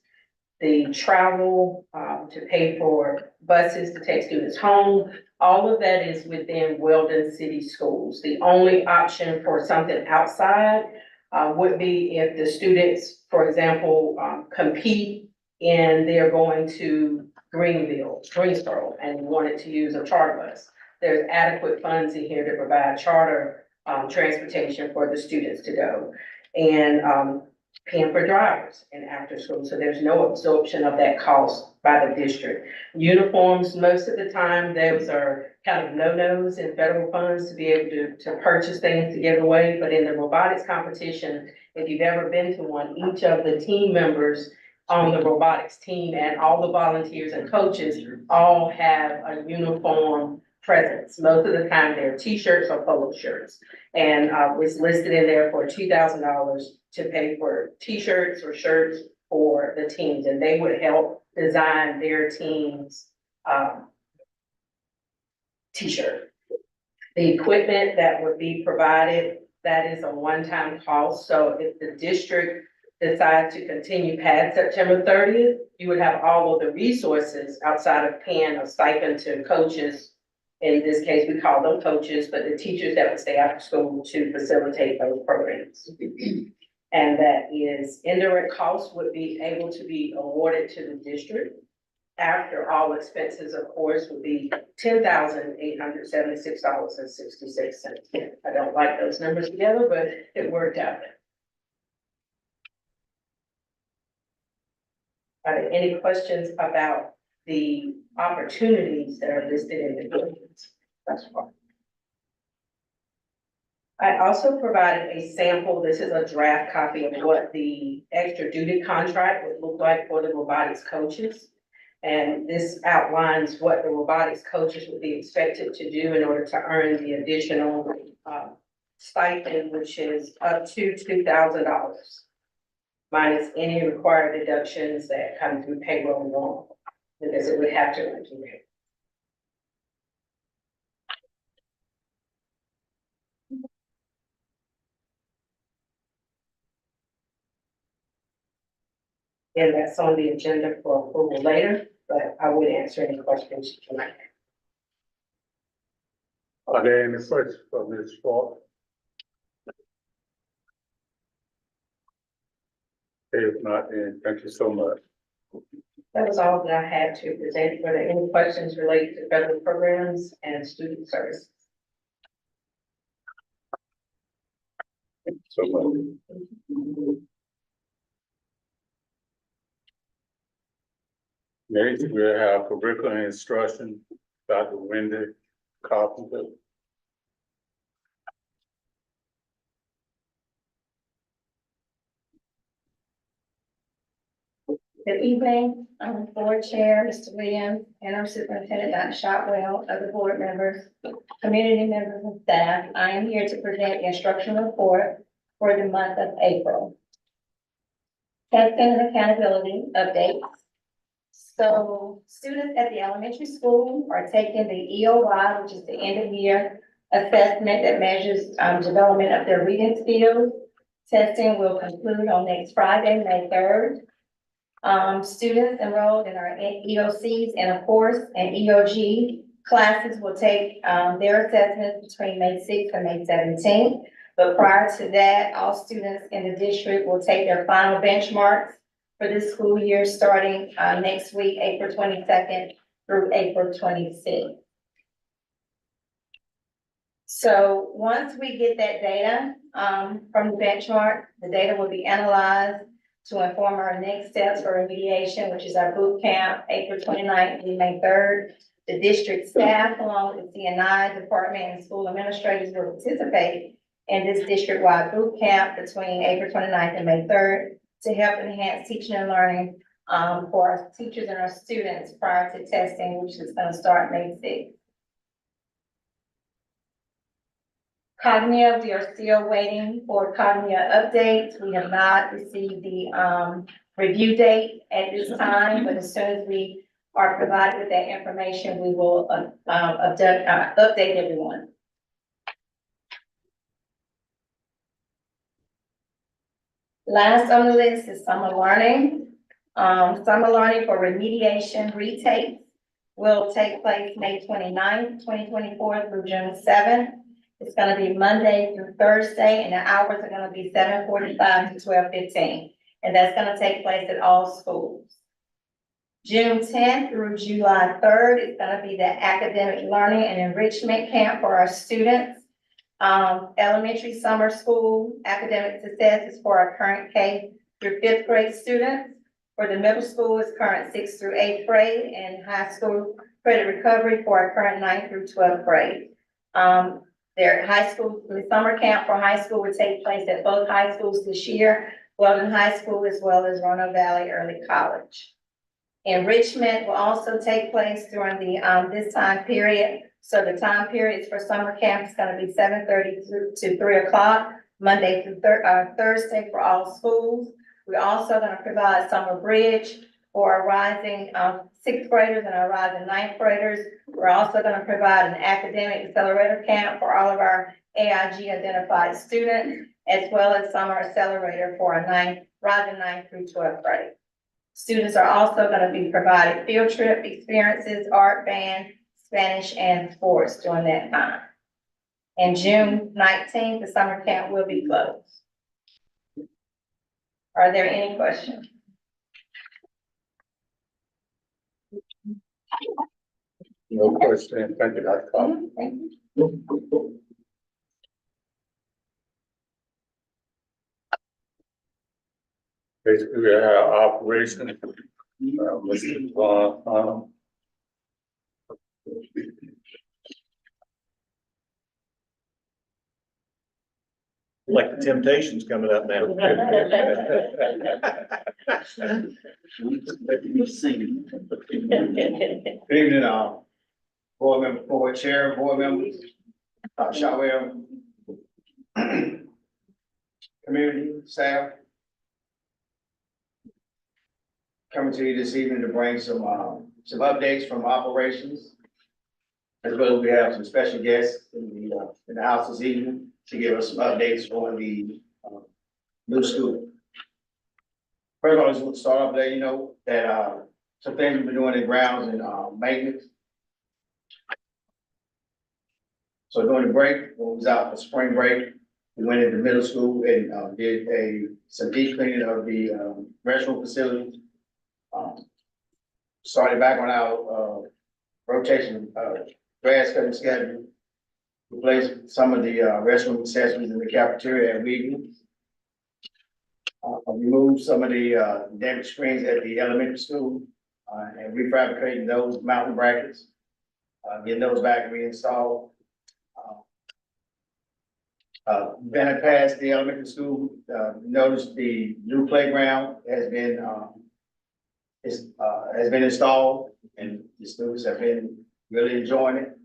the travel to pay for buses to take students home, all of that is within Weldon City Schools. The only option for something outside would be if the students, for example, compete and they're going to Greensboro, and wanted to use a charter bus. There's adequate funds in here to provide charter transportation for the students to go. And paying for drivers and after school, so there's no absorption of that cost by the district. Uniforms, most of the time, those are kind of no-nos in federal funds to be able to purchase things to give away, but in the robotics competition, if you've ever been to one, each of the team members on the robotics team and all the volunteers and coaches all have a uniform presence. Most of the time, they're t-shirts or polo shirts. And it's listed in there for $2,000 to pay for t-shirts or shirts for the teams, and they would help design their team's t-shirt. The equipment that would be provided, that is a one-time cost. So if the district decides to continue past September 30th, you would have all of the resources outside of paying a stipend to coaches. In this case, we call them coaches, but the teachers that would stay after school to facilitate those programs. And that is indirect costs would be able to be awarded to the district. After all expenses, of course, would be $10,876.66. I don't like those numbers together, but it worked out. Are there any questions about the opportunities that are listed in the documents? That's fine. I also provided a sample. This is a draft copy of what the extra duty contract would look like for the robotics coaches. And this outlines what the robotics coaches would be expected to do in order to earn the additional stipend, which is up to $2,000, minus any required deductions that come through payroll law, because it would have to run through payroll. And that's on the agenda for approval later, but I would answer any questions you might Are there any questions for Ms. Faulk? If not, then thank you so much. That was all that I had to present. Were there any questions related to federal programs and student services? So much. Next, we'll have curriculum and instruction, Dr. Wendy Carpenter. Good evening, Board Chair, Mr. Williams, and our Superintendent, Dr. Shotwell, other board members, community members and staff. I am here to present the instructional report for the month of April. Testing and accountability updates. So students at the elementary school are taking the EOY, which is the end of year assessment that measures development of their reading skills. Testing will conclude on next Friday, May 3rd. Students enrolled in our EOCs and of course, and EOG classes will take their assessments between May 6th and May 17th. But prior to that, all students in the district will take their final benchmarks for this school year, starting next week, April 22nd through April 26th. So once we get that data from the benchmark, the data will be analyzed to inform our next steps for remediation, which is our boot camp, April 29th through May 3rd. The district staff, along with the CNI department and school administrators, will participate in this district-wide boot camp between April 29th and May 3rd to help enhance teaching and learning for our teachers and our students prior to testing, which is going to start May 6th. Cognia, we are still waiting for Cognia updates. We have not received the review date at this time, but as soon as we are provided with that information, we will update everyone. Last on the list is summer learning. Summer learning for remediation retakes will take place May 29th, 2024 through June 7th. It's gonna be Monday through Thursday, and the hours are gonna be 7:45 to 12:15. And that's gonna take place at all schools. June 10th through July 3rd is gonna be the academic learning and enrichment camp for our students. Elementary summer school academic success is for our current K through 5th grade students. For the middle school is current 6th through 8th grade, and high school credit recovery for our current 9th through 12th grade. Their high school, the summer camp for high school will take place at both high schools this year, Weldon High School as well as Roanoke Valley Early College. Enrichment will also take place during the this time period. So the time periods for summer camp is going to be 7:30 to 3 o'clock, Monday through Thursday for all schools. We're also going to provide summer bridge for our rising 6th graders and our rising 9th graders. We're also going to provide an academic accelerator camp for all of our AIG identified students, as well as summer accelerator for our rising 9th through 12th grade. Students are also going to be provided field trip experiences, art band, Spanish, and sports during that time. And June 19th, the summer camp will be closed. Are there any questions? No question. Thank you, Dr. Carpenter. Thank you. Basically, we have operation, Mr. Vaughn, Like the Temptations coming up now. Good evening, board member, board chair, board members, Shotwell, community, staff. Coming to you this evening to bring some updates from operations. As well as we have some special guests in the house this evening to give us some updates on the new school. First of all, just want to start off there, you know, that some things we've been doing in grounds and maintenance. So during the break, when we was out for spring break, we went into middle school and, did some deep cleaning of the, restroom facility. Started back on our, rotation, grass cutting schedule. Replaced some of the, restroom accessories in the cafeteria and meeting. Removed some of the, damaged screens at the elementary school, and refabricating those mountain brackets. Getting those back reinstalled. Been past the elementary school, noticed the new playground has been, has been installed and the students have been really enjoying it.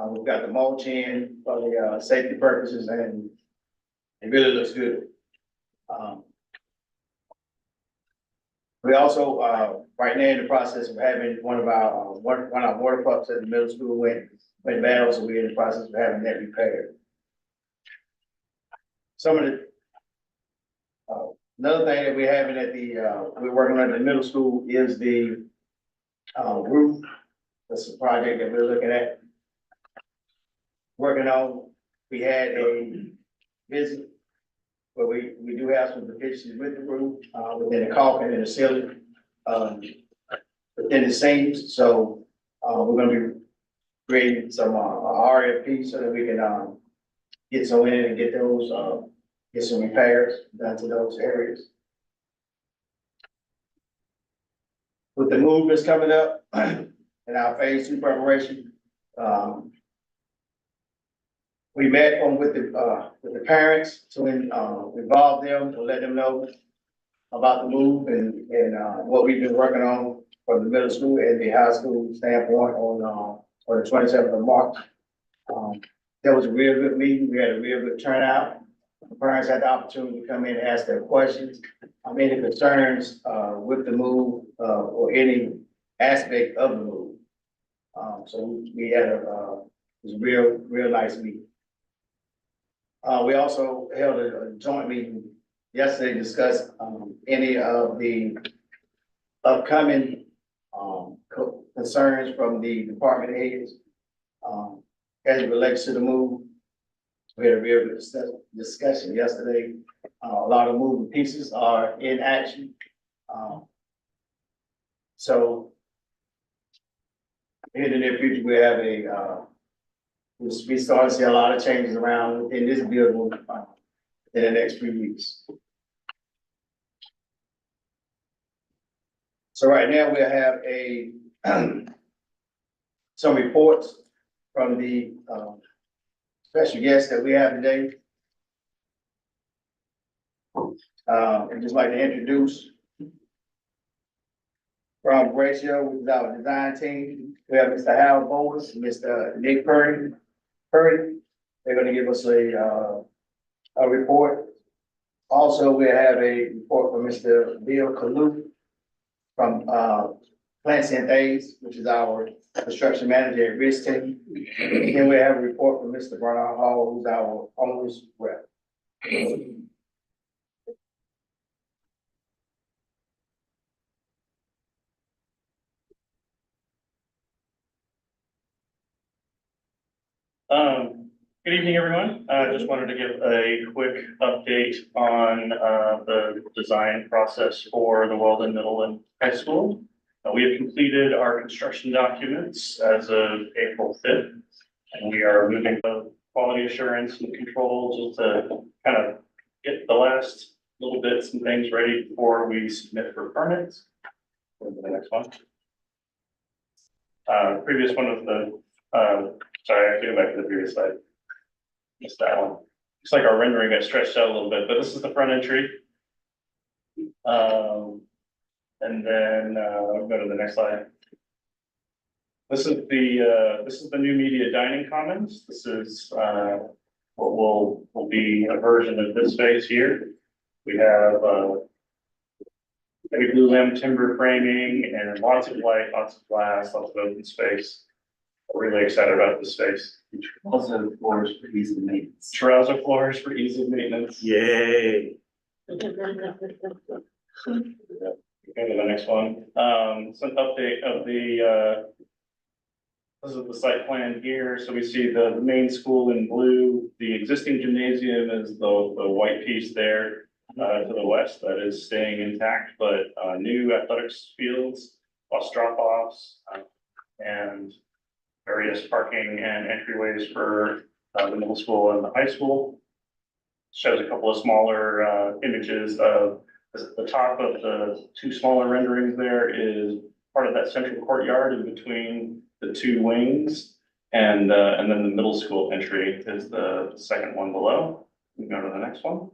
We've got the mulch in for the, safety purposes and it really looks good. We also, right now in the process of having one of our water pumps at the middle school went bad, so we're in the process of having that repaired. Some of the, another thing that we're having at the, we're working on at the middle school is the, roof. That's a project that we're looking at. Working on, we had a visit where we do have some deficiencies with the roof, within the caulking and the ceiling, within the seams, so, we're gonna be creating some, RFP so that we can, get some in and get those, get some repairs done to those areas. With the move that's coming up in our phase 2 preparation, we met with the parents to involve them, to let them know about the move and what we've been working on from the middle school and the high school standpoint on the 27th of March. That was a real good meeting. We had a real good turnout. The parents had the opportunity to come in and ask their questions. Any concerns with the move or any aspect of the move. So we had it was a real nice meeting. We also held a joint meeting yesterday, discussed any of the upcoming concerns from the department heads as it relates to the move. We had a real good discussion yesterday. A lot of moving pieces are in action. So in the near future, we have we start to see a lot of changes around within this building in the next few weeks. So right now we have some reports from the special guests that we have today. I'd just like to introduce from Ratio, who's our design team. We have Mr. Hal Bowles, Mr. Nick Purdy. They're gonna give us a report. Also, we have a report from Mr. Bill Kalu from Clancy and Hayes, which is our construction manager at Risk Team. Then we have a report from Mr. Bernard Hall, who's our owners rep. Good evening, everyone. I just wanted to give a quick update on the design process for the Weldon Middle and High School. We have completed our construction documents as of April 5th, and we are moving the quality assurance and control just to kind of get the last little bits and things ready before we submit for permits. Go to the next one. Previous one of the, sorry, I have to go back to the previous slide. Missed that one. Looks like our rendering got stretched out a little bit, but this is the front entry. And then I'll go to the next slide. This is the new media dining commons. This is what will be a version of this space here. We have heavy blue limb timber framing and lots of light, lots of glass, lots of open space. We're really excited about this space. Also floors for ease of maintenance. Terrazzo floors for ease of maintenance. Yay. Go to the next one. Some update of the This is the site plan here. So we see the main school in blue. The existing gymnasium is the white piece there to the west that is staying intact, but new athletics fields, bus drop-offs, and various parking and entryways for the middle school and the high school. Shows a couple of smaller images of the top of the two smaller renderings there is part of that central courtyard in between the two wings. And then the middle school entry is the second one below. We can go to the next one.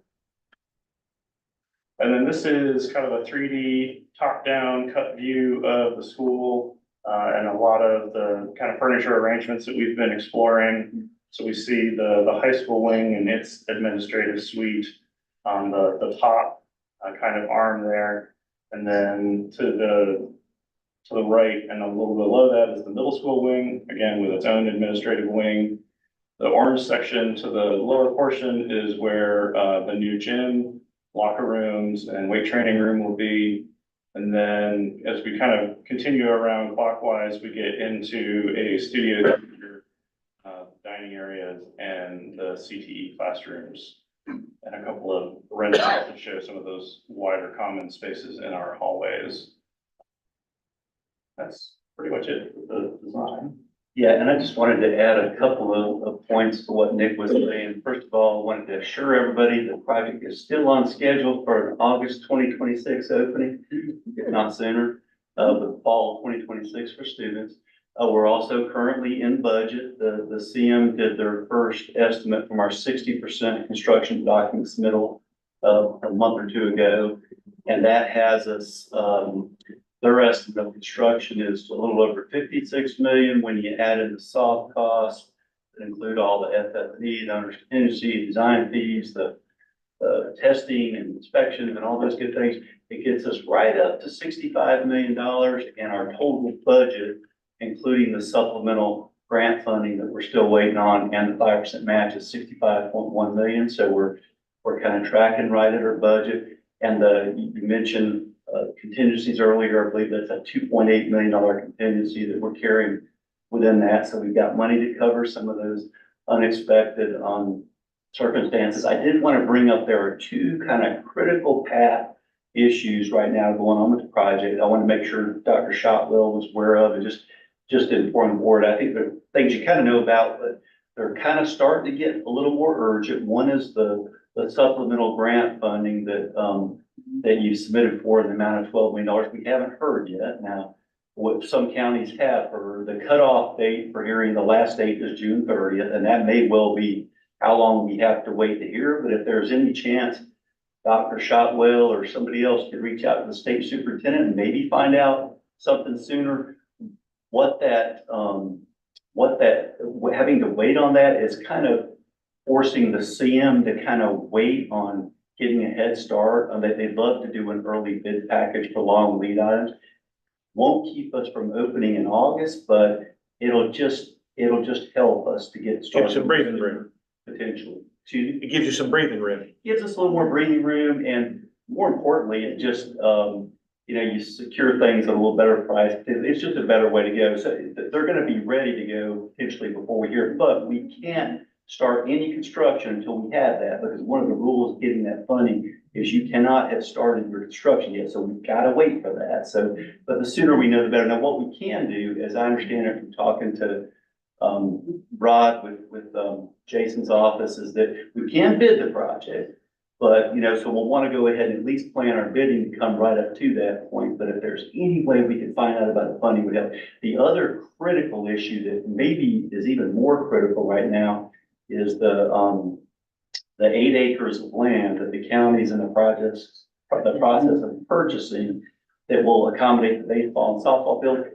And then this is kind of a 3D top-down cut view of the school and a lot of the kind of furniture arrangements that we've been exploring. So we see the high school wing and its administrative suite on the top kind of arm there. And then to the right and a little below that is the middle school wing, again with its own administrative wing. The orange section to the lower portion is where the new gym, locker rooms, and weight training room will be. And then as we kind of continue around clockwise, we get into a studio, dining areas, and the CTE classrooms, and a couple of renderings to show some of those wider common spaces in our hallways. That's pretty much it for the design. Yeah, and I just wanted to add a couple of points to what Nick was saying. First of all, I wanted to assure everybody the project is still on schedule for an August 2026 opening, if not sooner, the fall of 2026 for students. We're also currently in budget. The CM did their first estimate from our 60% construction document submittal a month or two ago. And that has us, their estimate of construction is a little over 56 million when you add in the soft costs that include all the FF&E, the owner's contingency, design fees, the testing and inspection and all those good things. It gets us right up to $65 million, and our total budget, including the supplemental grant funding that we're still waiting on and the 5% match, is 65.1 million. So we're kind of tracking right at our budget. And you mentioned contingencies earlier. I believe that's a $2.8 million contingency that we're carrying within that. So we've got money to cover some of those unexpected circumstances. I did want to bring up, there are two kind of critical path issues right now going on with the project. I want to make sure Dr. Shotwell was aware of, and just to inform the board. I think there are things you kind of know about, but they're kind of starting to get a little more urgent. One is the supplemental grant funding that you submitted for in the amount of $12 million. We haven't heard yet. Now, what some counties have, for the cutoff date for hearing, the last date is June 30th, and that may well be how long we have to wait to hear. But if there's any chance Dr. Shotwell or somebody else could reach out to the state superintendent and maybe find out something sooner, having to wait on that is kind of forcing the CM to kind of wait on getting a head start. They'd love to do an early bid package for long lead items. Won't keep us from opening in August, but it'll just help us to get started. Give some breathing room. Potentially. It gives you some breathing room. Gives us a little more breathing room, and more importantly, it just, you secure things at a little better price. It's just a better way to go. So they're gonna be ready to go potentially before we hear, but we can't start any construction until we have that, because one of the rules of getting that funding is you cannot have started your construction yet. So we've got to wait for that. So, but the sooner we know, the better. Now, what we can do, as I understand it from talking to Rod with Jason's office, is that we can bid the project, but so we'll want to go ahead and at least plan our bidding to come right up to that point. But if there's any way we can find out about the funding, we have. The other critical issue that maybe is even more critical right now is the 8 acres of land that the county's in the process of purchasing that will accommodate the baseball and softball field.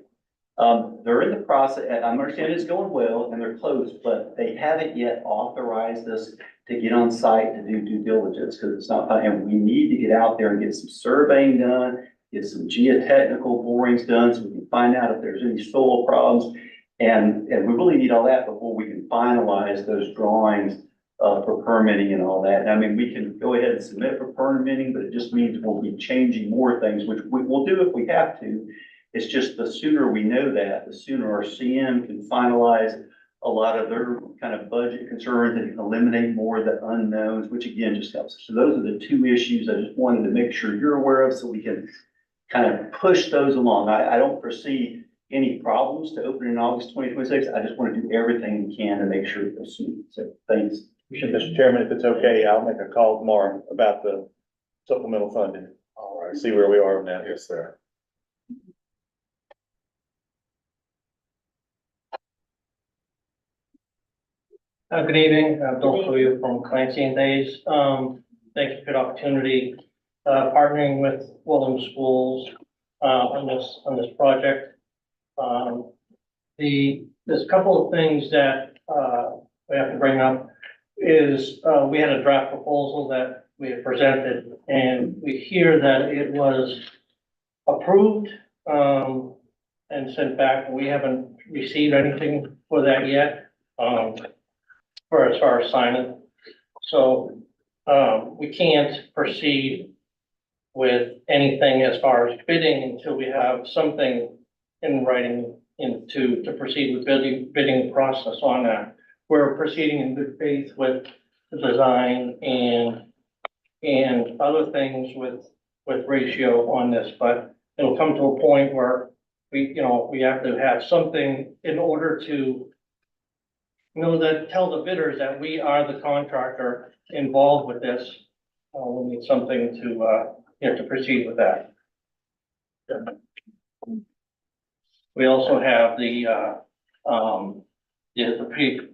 They're in the process, I understand it's going well and they're close, but they haven't yet authorized us to get on site to do due diligence, because it's not, and we need to get out there and get some surveying done, get some geotechnical borings done so we can find out if there's any soil problems. And we really need all that before we can finalize those drawings for permitting and all that. And I mean, we can go ahead and submit for permitting, but it just means we'll be changing more things, which we will do if we have to. It's just the sooner we know that, the sooner our CM can finalize a lot of their kind of budget concerns and eliminate more of the unknowns, which again, just helps. So those are the two issues I just wanted to make sure you're aware of so we can kind of push those along. I don't foresee any problems to open in August 2026. I just want to do everything we can to make sure it goes smooth. So thanks. Mr. Chairman, if it's okay, I'll make a call tomorrow about the supplemental funding. All right. See where we are on that. Yes, sir. Good evening, Bill Coyu from Clancy and Days. Thank you for the opportunity, partnering with Walden Schools, on this project. There's a couple of things that, we have to bring up is, we had a draft proposal that we had presented and we hear that it was approved, and sent back. We haven't received anything for that yet. For as far as signing. So, we can't proceed with anything as far as bidding until we have something in writing to proceed with bidding process on that. We're proceeding in good faith with the design and other things with ratio on this, but it'll come to a point where we have to have something in order to tell the bidders that we are the contractor involved with this. We need something to proceed with that. We also have the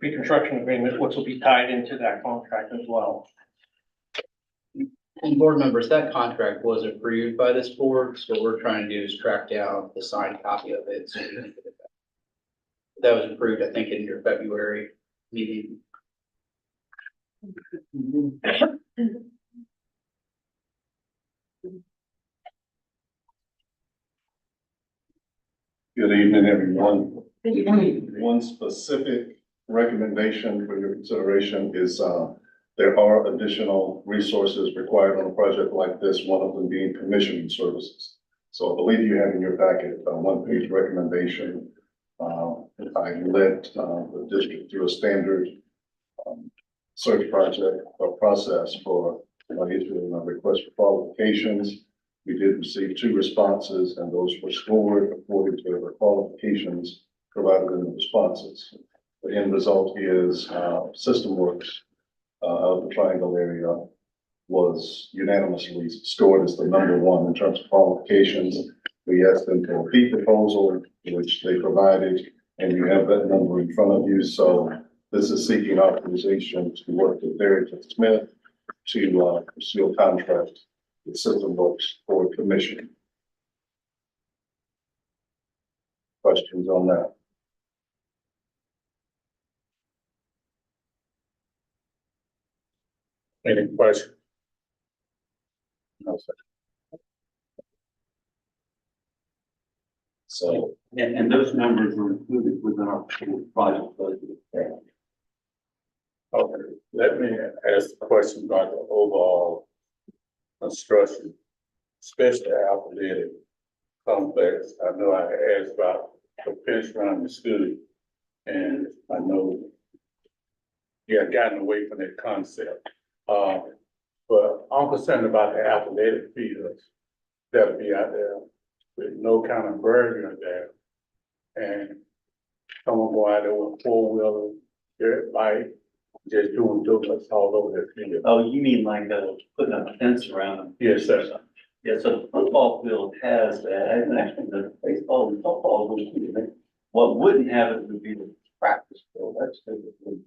pre-construction agreement, which will be tied into that contract as well. And board members, that contract was approved by this board, so what we're trying to do is track down the signed copy of it. So we can get it back. That was approved, I think, in your February meeting. Good evening, everyone. One specific recommendation for your consideration is, there are additional resources required on a project like this, one of them being commissioning services. So I believe you have in your packet a one-page recommendation. I led the district through a standard search project or process for issuing a request for qualifications. We did receive 2 responses, and those were scored according to the qualifications provided in the responses. The end result is System Works of the Triangle area was unanimously scored as the #1 in terms of qualifications. We asked them to repeat the proposal, which they provided, and you have that number in front of you. So this is seeking authorization to work with Barrington Smith to pursue a contract with System Works for commission. Questions on that? Any questions? No, sir. So, and those numbers are included within our project budget. Okay, let me ask a question about the overall construction, especially Alpharetta complex. I know I asked about the fence around the school, and I know you have gotten away from that concept. But I'm concerned about the Alpharetta fields that'll be out there with no kind of burden there. And someone go out there with 4-wheeler, dirt bike, just doing donuts all over their field. Oh, you mean like putting a fence around them? Yes, sir. Yeah, so the football field has that, and actually the baseball and football will do it. What wouldn't have it would be the practice field, that's typically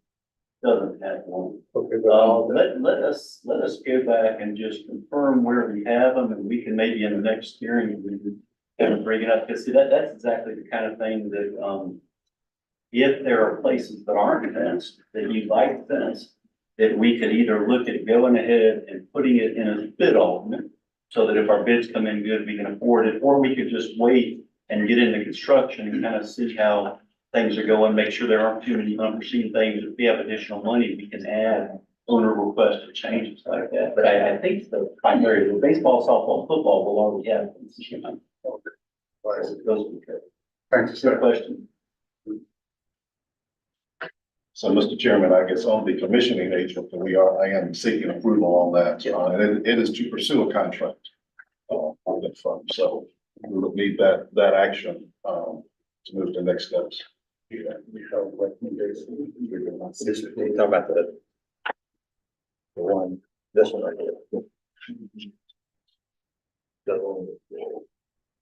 doesn't have one. Okay, Let us go back and just confirm where we have them, and we can maybe in the next hearing, we can kind of bring it up, because see, that's exactly the kind of thing that, if there are places that aren't fenced, that you'd like fenced, that we could either look at going ahead and putting it in a bid alternate, so that if our bids come in good, we can afford it, or we could just wait and get into construction and kind of see how things are going, make sure there aren't too many unforeseen things. If we have additional money, we can add owner request or changes like that. But I think the primary, the baseball, softball, football will already have. Thank you, sir. Question. So, Mr. Chairman, I guess on the commissioning agent, I am seeking approval on that. And it is to pursue a contract on that fund. So we would need that action to move to next steps. Yeah, we have a recommendation. You talk about the one, this one right here.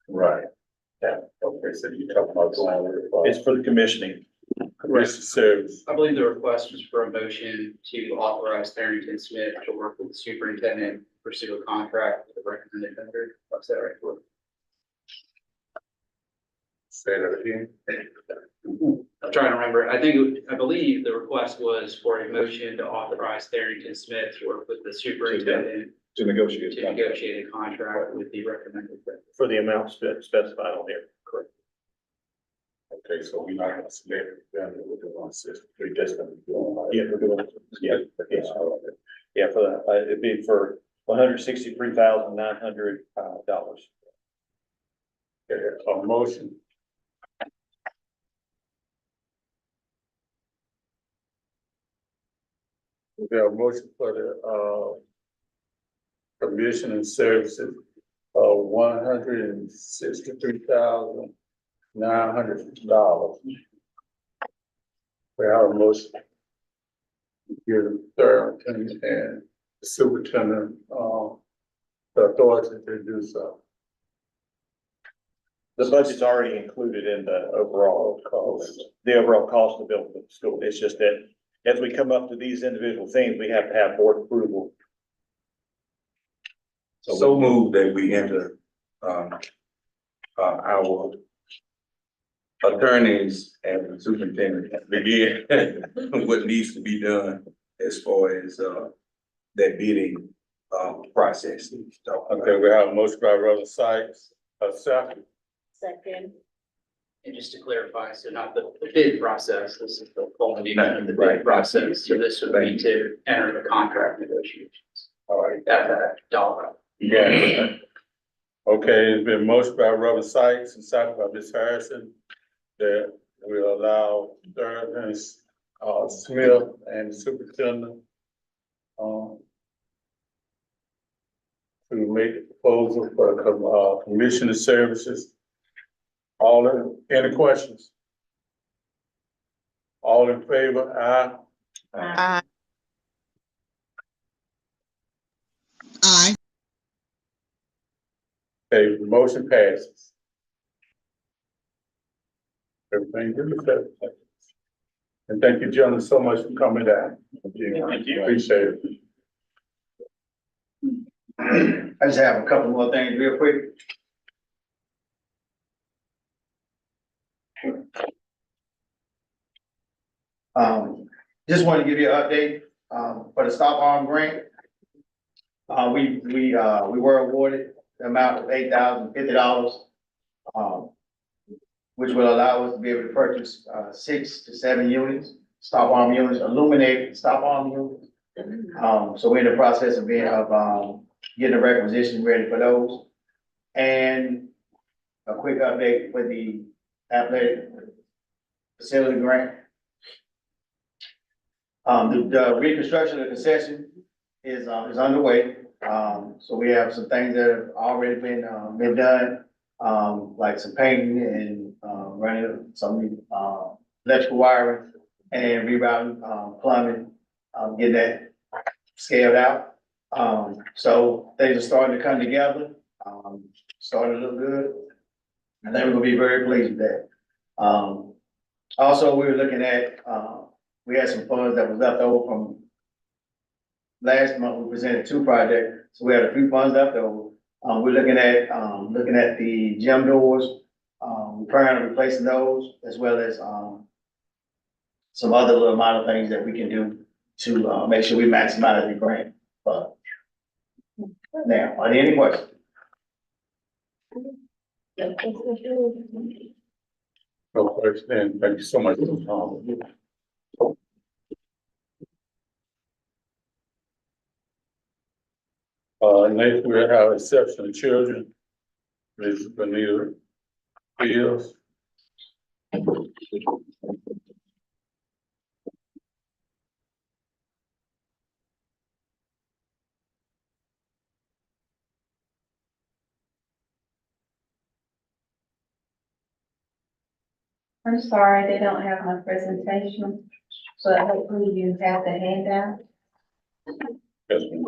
Right. Yeah, okay, so you're talking about going. It's for the commissioning. Commission service. I believe the request was for a motion to authorize Barrington Smith to work with the superintendent, pursue a contract with the recommended vendor. What's that right for? Say that again. I'm trying to remember. I believe the request was for a motion to authorize Barrington Smith to work with the superintendent To negotiate. to negotiate a contract with the recommended vendor. For the amount specified on here. Correct. Okay, so we're not gonna select them with the one system. We're just gonna be doing. Yeah, we're doing, yeah, yeah, for the, it'd be for $163,900. Okay, a motion. We have a motion for the, commission and services of $163,900. We have a motion. Give the third and the superintendent, the authority to do so. The budget's already included in the overall cost, of building the school. It's just that as we come up to these individual things, we have to have board approval. So move that we enter, our attorneys and the superintendent begin what needs to be done as far as, that bidding, process. So, Okay, we have a motion by Reverend Sykes, a second. Second. And just to clarify, so not the bid process, this is the culmination of the bid process. So this would be to enter the contract negotiations. All right. At that dollar. Yeah. Okay, it's been motioned by Reverend Sykes and seconded by Ms. Harrison that we allow Thurman, Smith and Superintendent to make a proposal for commissioner services. Any questions? All in favor? Aye. Aye. Aye. Okay, motion passes. Everything good. And thank you, gentlemen, so much for coming down. Thank you. Appreciate it. I just have a couple more things real quick. Just wanted to give you an update, for the Stop Arm Grant. We were awarded the amount of $8,050, which will allow us to be able to purchase, 6 to 7 units, Stop Arm units, illuminated Stop Arm units. So we're in the process of getting a requisition ready for those. And a quick update for the athletic facility grant. The reconstruction of the concession is underway. So we have some things that have already been done, like some painting and, running some, electrical wiring and rerouting, plumbing, getting that scaled out. So things are starting to come together, starting to look good. I think we're gonna be very pleased with that. Also, we were looking at, we had some funds that was left over from last month. We presented 2 projects, so we had a few funds left over. We're looking at the gym doors, repairing and replacing those, as well as, some other little minor things that we can do to, make sure we maximize the grant. But now, are there any questions? No question. Thank you so much. Next we have exceptional children. Ms. Benita Yes. I'm sorry, they don't have my presentation, but hopefully you have the handout. Yes, ma'am.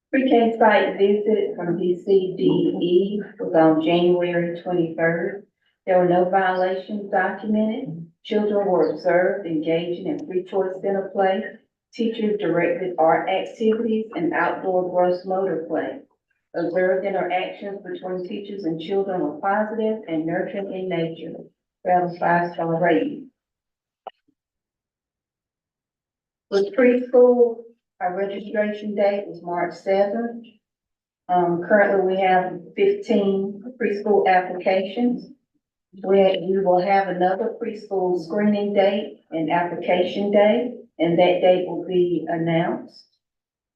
Pre-K site visit from DCDE was on January 23rd. There were no violations documented. Children were observed engaging in free choice center play. Teachers directed art activities and outdoor gross motor play. Observed interactions between teachers and children were positive and nurturing in nature. That was 5-star rating. With preschool, our registration date was March 7th. Currently we have 15 preschool applications. We will have another preschool screening date and application day, and that date will be announced.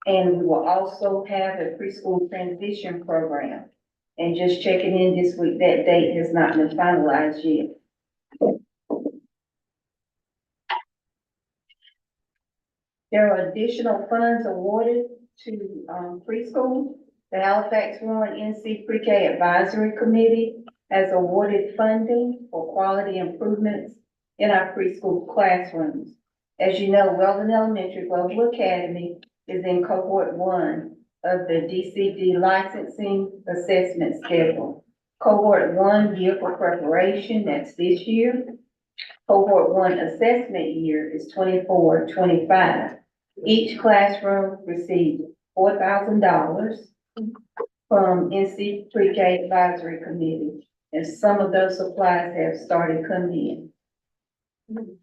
And we will also have a preschool transition program. And just checking in this week, that date has not been finalized yet. There are additional funds awarded to preschool. The Halifax Rural NC Pre-K Advisory Committee has awarded funding for quality improvements in our preschool classrooms. As you know, Weldon Elementary Global Academy is in cohort 1 of the DCD licensing assessment schedule. Cohort 1 vehicle preparation, that's this year. Cohort 1 assessment year is 24-25. Each classroom received $4,000 from NC Pre-K Advisory Committee, and some of those supplies have started coming in.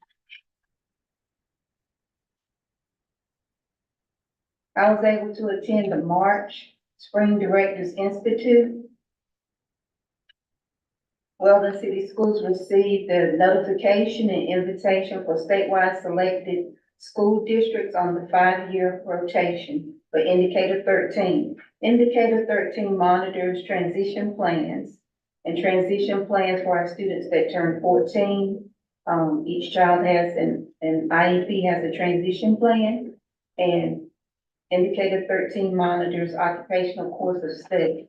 I was able to attend the March Spring Directors Institute. Weldon City Schools received the notification and invitation for statewide selected school districts on the 5-year rotation for Indicator 13. Indicator 13 monitors transition plans and transition plans for our students that turn 14. Each child has an IEP has a transition plan, and Indicator 13 monitors occupational course of study.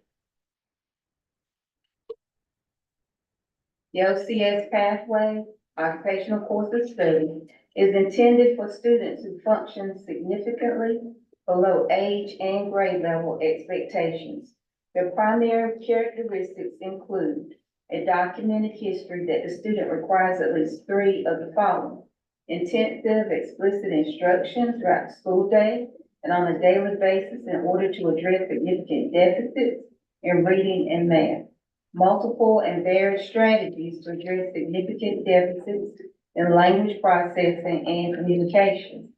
The OCS pathway, occupational course of study, is intended for students who function significantly below age and grade level expectations. Their primary characteristics include a documented history that the student requires at least 3 of the following: intensive, explicit instruction throughout the school day and on a daily basis in order to address significant deficits in reading and math. Multiple and varied strategies to address significant deficits in language processing and communication.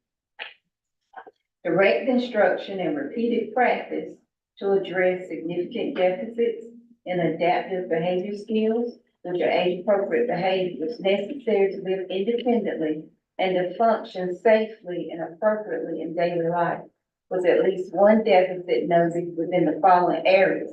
Direct instruction and repeated practice to address significant deficits in adaptive behavior skills, which are age-appropriate behaviors necessary to live independently and to function safely and appropriately in daily life, with at least one deficit noted within the following areas: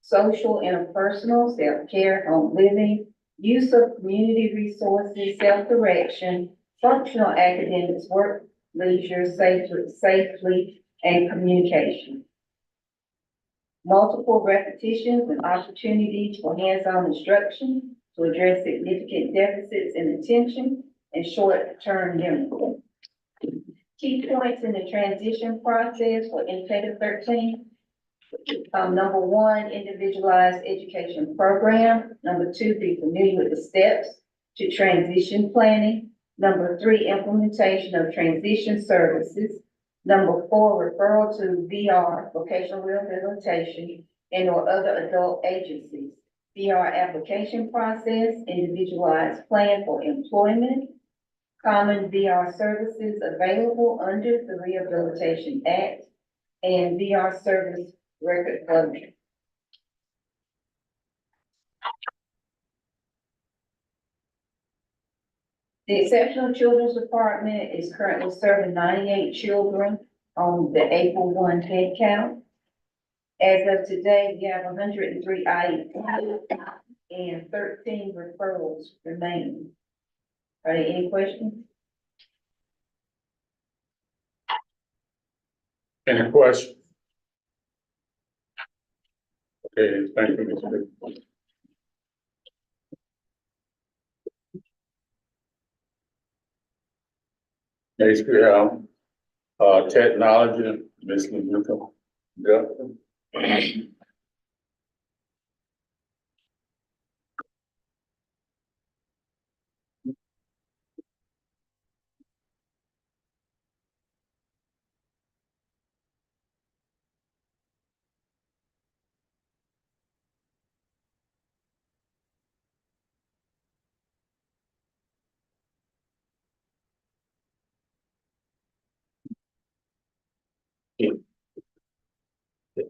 social, interpersonal, self-care, home living, use of community resources, self-direction, functional academics, work, leisure, safely, and communication. Multiple repetitions and opportunities for hands-on instruction to address significant deficits in attention and short-term memory. Key points in the transition process for Indicator 13. Number 1, individualized education program. Number 2, be familiar with the steps to transition planning. Number 3, implementation of transition services. Number 4, referral to VR, vocational rehabilitation, and or other adult agencies. VR application process, individualized plan for employment, common VR services available under the Rehabilitation Act, and VR service record closure. The Exceptional Children's Department is currently serving 98 children on the April 1 head count. As of today, we have 103 items and 13 referrals remaining. Are there any questions? Any questions? Okay, thank you, Mr. Nick. Next, we have, technology, Ms. Luca. Yeah.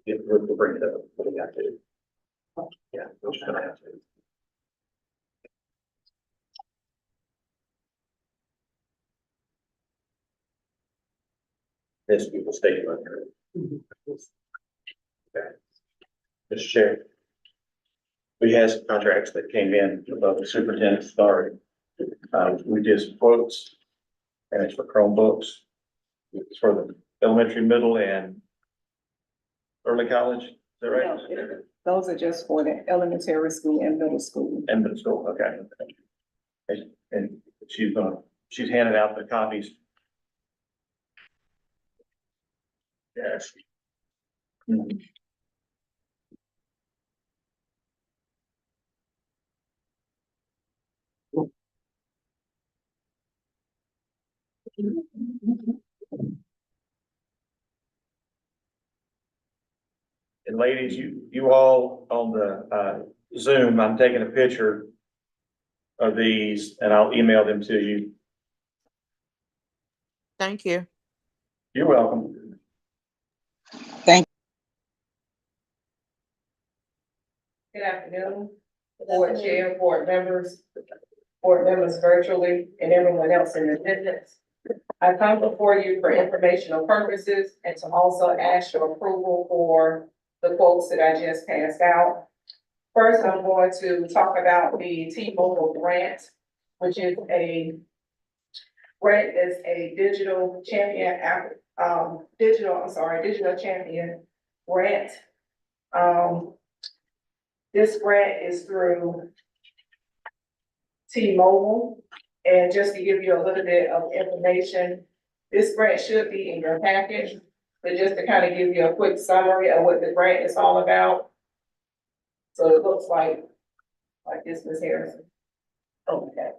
We'll bring it up. What do you got to do? Yeah, we're just gonna have to. This people statement. Okay. Mr. Chair. We had some contracts that came in above the superintendent's authority. We did some quotes, and it's for Chromebooks. It's for the elementary, middle, and early college, is that right? No, those are just for the elementary school and middle school. And middle school, okay. And she's handing out the copies. Yes. Mhm. And ladies, you all on the Zoom, I'm taking a picture of these and I'll email them to you. Thank you. You're welcome. Good afternoon, board chair, board members virtually, and everyone else in attendance. I come before you for informational purposes and to also ask your approval for the quotes that I just passed out. First, I'm going to talk about the T-Mobile grant, which is a grant is a digital champion digital champion grant. This grant is through T-Mobile, and just to give you a little bit of information, this grant should be in your package, but just to kind of give you a quick summary of what the grant is all about. So it looks like this, Ms. Harrison. Okay.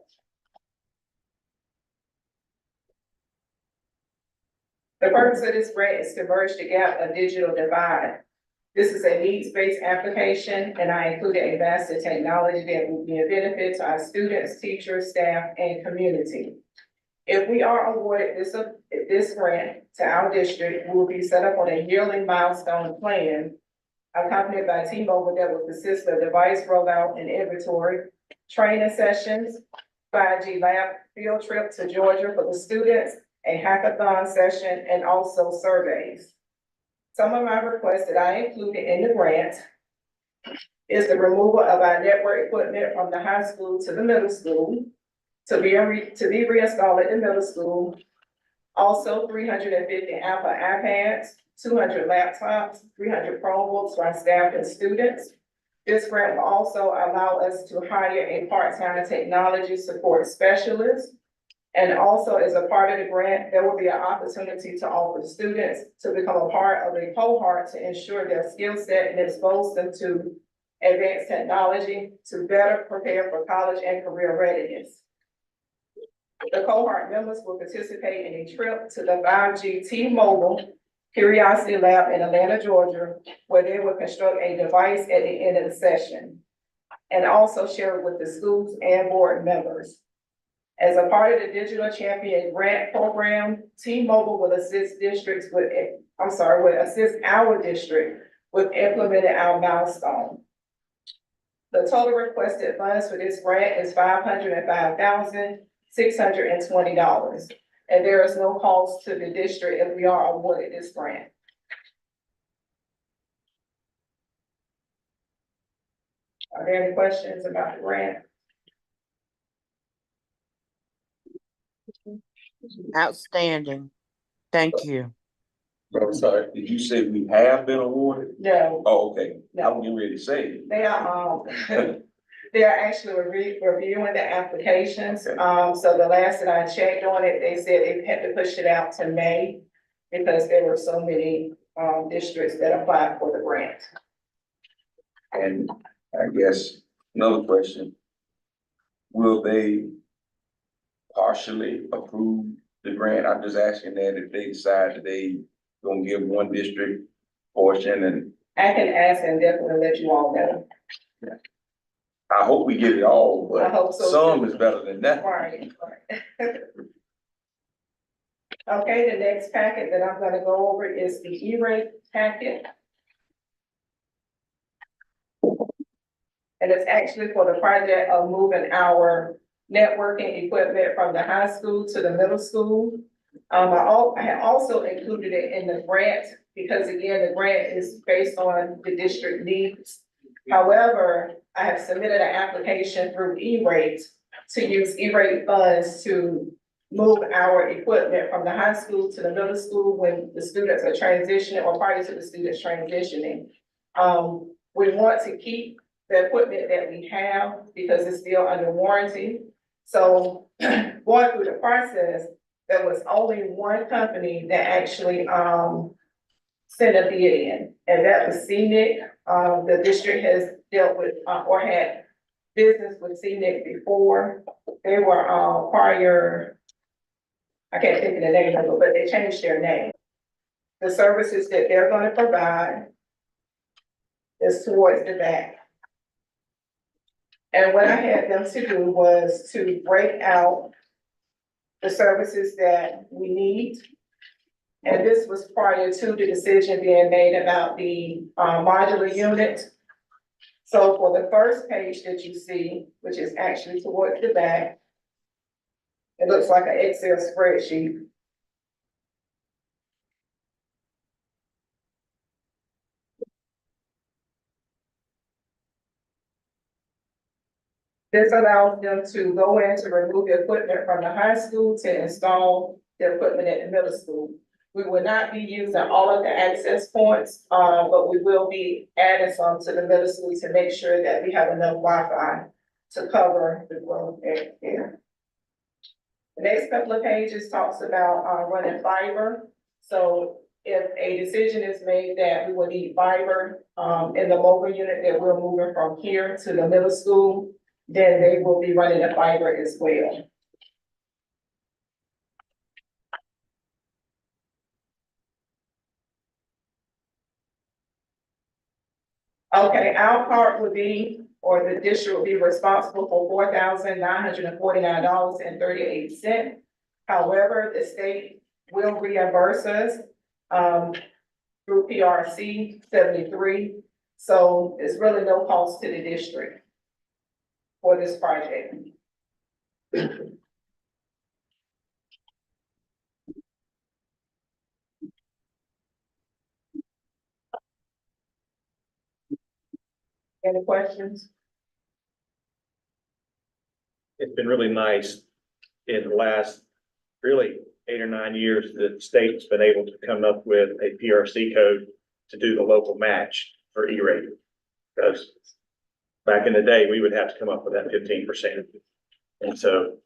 The purpose of this grant is to bridge the gap of digital divide. This is a needs-based application, and I included a vast of technology that will be a benefit to our students, teachers, staff, and community. If we are awarded this grant to our district, we will be set up on a yearly milestone plan accompanied by T-Mobile that will consist of device rollout and inventory, training sessions, 5G lab field trip to Georgia for the students, a hackathon session, and also surveys. Some of my requests that I included in the grant is the removal of our network equipment from the high school to the middle school to be reinstalled at the middle school. Also, 350 Apple iPads, 200 laptops, 300 Chromebooks for our staff and students. This grant will also allow us to hire a part-time technology support specialist. And also, as a part of the grant, there will be an opportunity to offer students to become a part of a cohort to ensure their skill set and expose them to advanced technology to better prepare for college and career readiness. The cohort members will participate in a trip to the 5G T-Mobile Curiosity Lab in Atlanta, Georgia, where they will construct a device at the end of the session and also share it with the schools and board members. As a part of the Digital Champion Grant Program, T-Mobile will assist our district with implementing our milestone. The total requested funds for this grant is $505,620. and there is no cost to the district if we are awarded this grant. Are there any questions about the grant? Outstanding. Thank you. I'm sorry. Did you say we have been awarded? No, Oh, okay. I was getting ready to say. they are, they are actually reviewing the applications. So the last that I checked on it, they said they had to push it out to May because there were so many, districts that applied for the grant. And I guess another question. Will they partially approve the grant? I'm just asking that if they decide that they gonna give one district portion, and I can ask and definitely let you all know. I hope we get it all, I but hope so, some too. is better than nothing. Right. Okay, the next packet that I'm gonna go over is the E-rate packet. And it's actually for the project of moving our networking equipment from the high school to the middle school. I had also included it in the grant, because again, the grant is based on the district needs. However, I have submitted an application through E-rate to use E-rate funds to move our equipment from the high school to the middle school when the students are transitioning or prior to the students transitioning. We want to keep the equipment that we have because it's still under warranty. So going through the process, there was only one company that actually, sent a bid in, and that was CNIC. The district has dealt with, or had business with CNIC before. They were, prior, I can't think of the name of it, but they changed their name. The services that they're gonna provide is towards the back. And what I had them to do was to break out the services that we need. And this was prior to the decision being made about the modular unit. So for the first page that you see, which is actually towards the back, it looks like an Excel spreadsheet. This allows them to go in to remove the equipment from the high school to install the equipment at the middle school. We will not be using all of the access points, but we will be adding some to the middle school to make sure that we have enough Wi-Fi to cover the growth there. The next couple of pages talks about running fiber. So if a decision is made that we will need fiber in the mobile unit that we're moving from here to the middle school, then they will be running the fiber as well. Okay, our part would be, or the district will be responsible for $4,949.38. However, the state will reimburse us through PRC 73. So it's really no cost to the district for this project. Any questions? It's been really nice in the last really 8 or 9 years that the state's been able to come up with a PRC code to do the local match for E-rate. Because back in the day, we would have to come up with that 15%. And so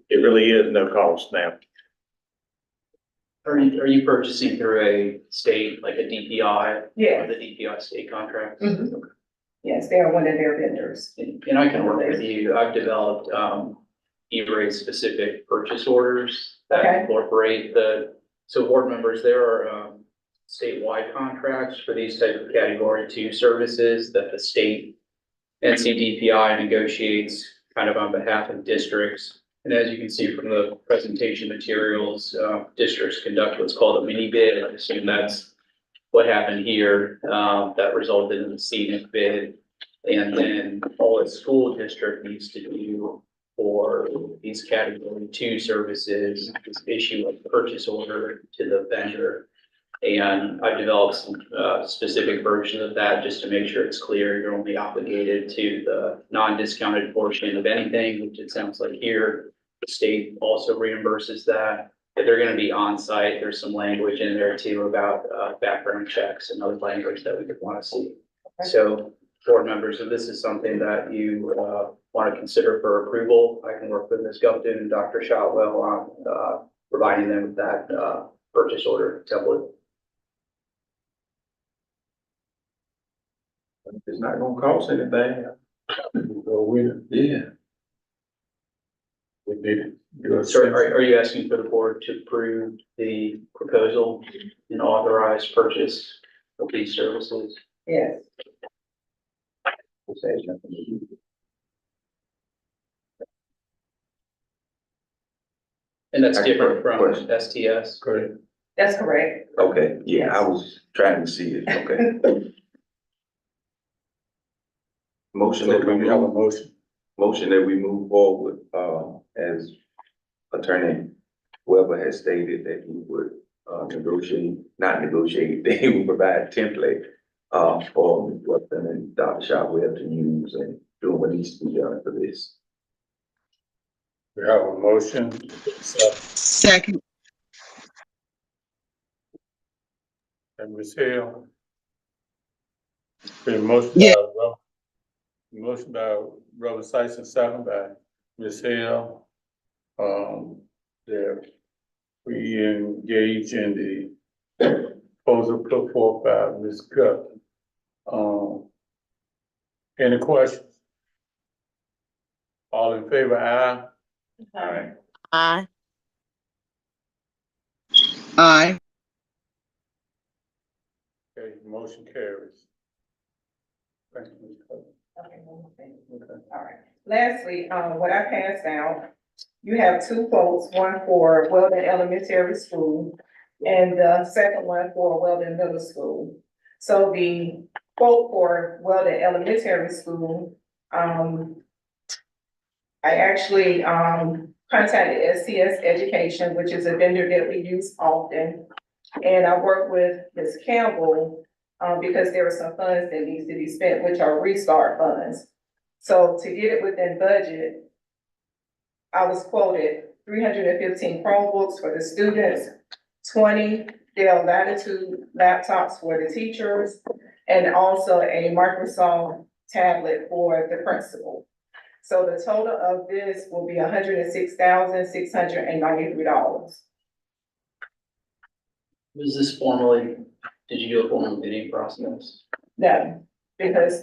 it really is no cost now. Are you purchasing through a state, like a DPI? Yeah. Or the DPI state contract? Mhm. Yes, they are one of their vendors. And I can work with you. I've developed, E-rate specific purchase orders that Okay. incorporate so board members, there are, statewide contracts for these type of category 2 services that the state NCDPI negotiates kind of on behalf of districts. And as you can see from the presentation materials, districts conduct what's called a mini bid. I assume that's what happened here, that resulted in the scenic bid. And then all a school district needs to do for these category 2 services is issue a purchase order to the vendor. And I've developed some specific versions of that just to make sure it's clear. You're only obligated to the non-discounted portion of anything, which it sounds like here. The state also reimburses that. If they're gonna be on site, there's some language in there too about background checks and other language that we could wanna see. So, board members, if this is something that you want to consider for approval, I can work with Ms. Gupton and Dr. Shotwell on providing them with that purchase order template. It's not gonna cost anything. Go with it. Yeah. We need it. Good. So are you asking for the board to approve the proposal and authorize purchase of these services? Yes. And that's I- different from question. STS? Correct. That's correct. Okay, yeah, I was trying to see it, okay. Motion So that do we we have a move, motion? that we move forward, as Attorney Weber has stated that he would, not negotiate, that he would provide a template, for what them and Dr. Shotwell to use and doing what needs to be done for this. We have a motion. Second. And Ms. Hill. Been motion by Robert Sison, second by Ms. Hill. That we engage in the proposal put forth by Ms. Gupton. Any questions? All in favor, aye? Aye. Aye. Aye. Okay, motion carries. Thank you, Ms. Gupton. Okay, all right. Lastly, what I passed out, you have 2 quotes, one for Weldon Elementary School and the second one for Weldon Middle School. So the quote for Weldon Elementary School, I actually, contacted SCS Education, which is a vendor that we use often. And I worked with Ms. Campbell, because there are some funds that needs to be spent, which are restart funds. So to get it within budget, I was quoted 315 Chromebooks for the students, 20 Dell Latitude laptops for the teachers, and also a Microsoft tablet for the principal. So the total of this will be $106,693. Was this formally, did you do a formal bidding process? No, because,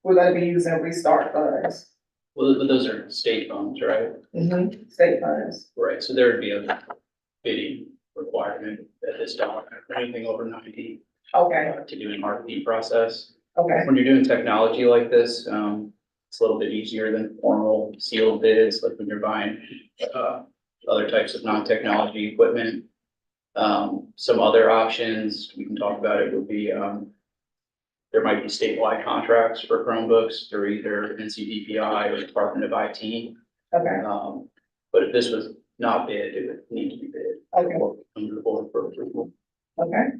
we're gonna be using restart funds, Well, but those are state funds, right? state funds. Right, so there would be a bidding requirement at this time, anything over 90 Okay, to do an RFP process. okay, When you're doing technology like this, it's a little bit easier than formal sealed bids, like when you're buying, other types of non-technology equipment. Some other options, we can talk about it, would be, there might be statewide contracts for Chromebooks through either NCDPI or Department of IT. okay, But if this was not bid, it would need to be bid. Okay. Under the board for approval. okay,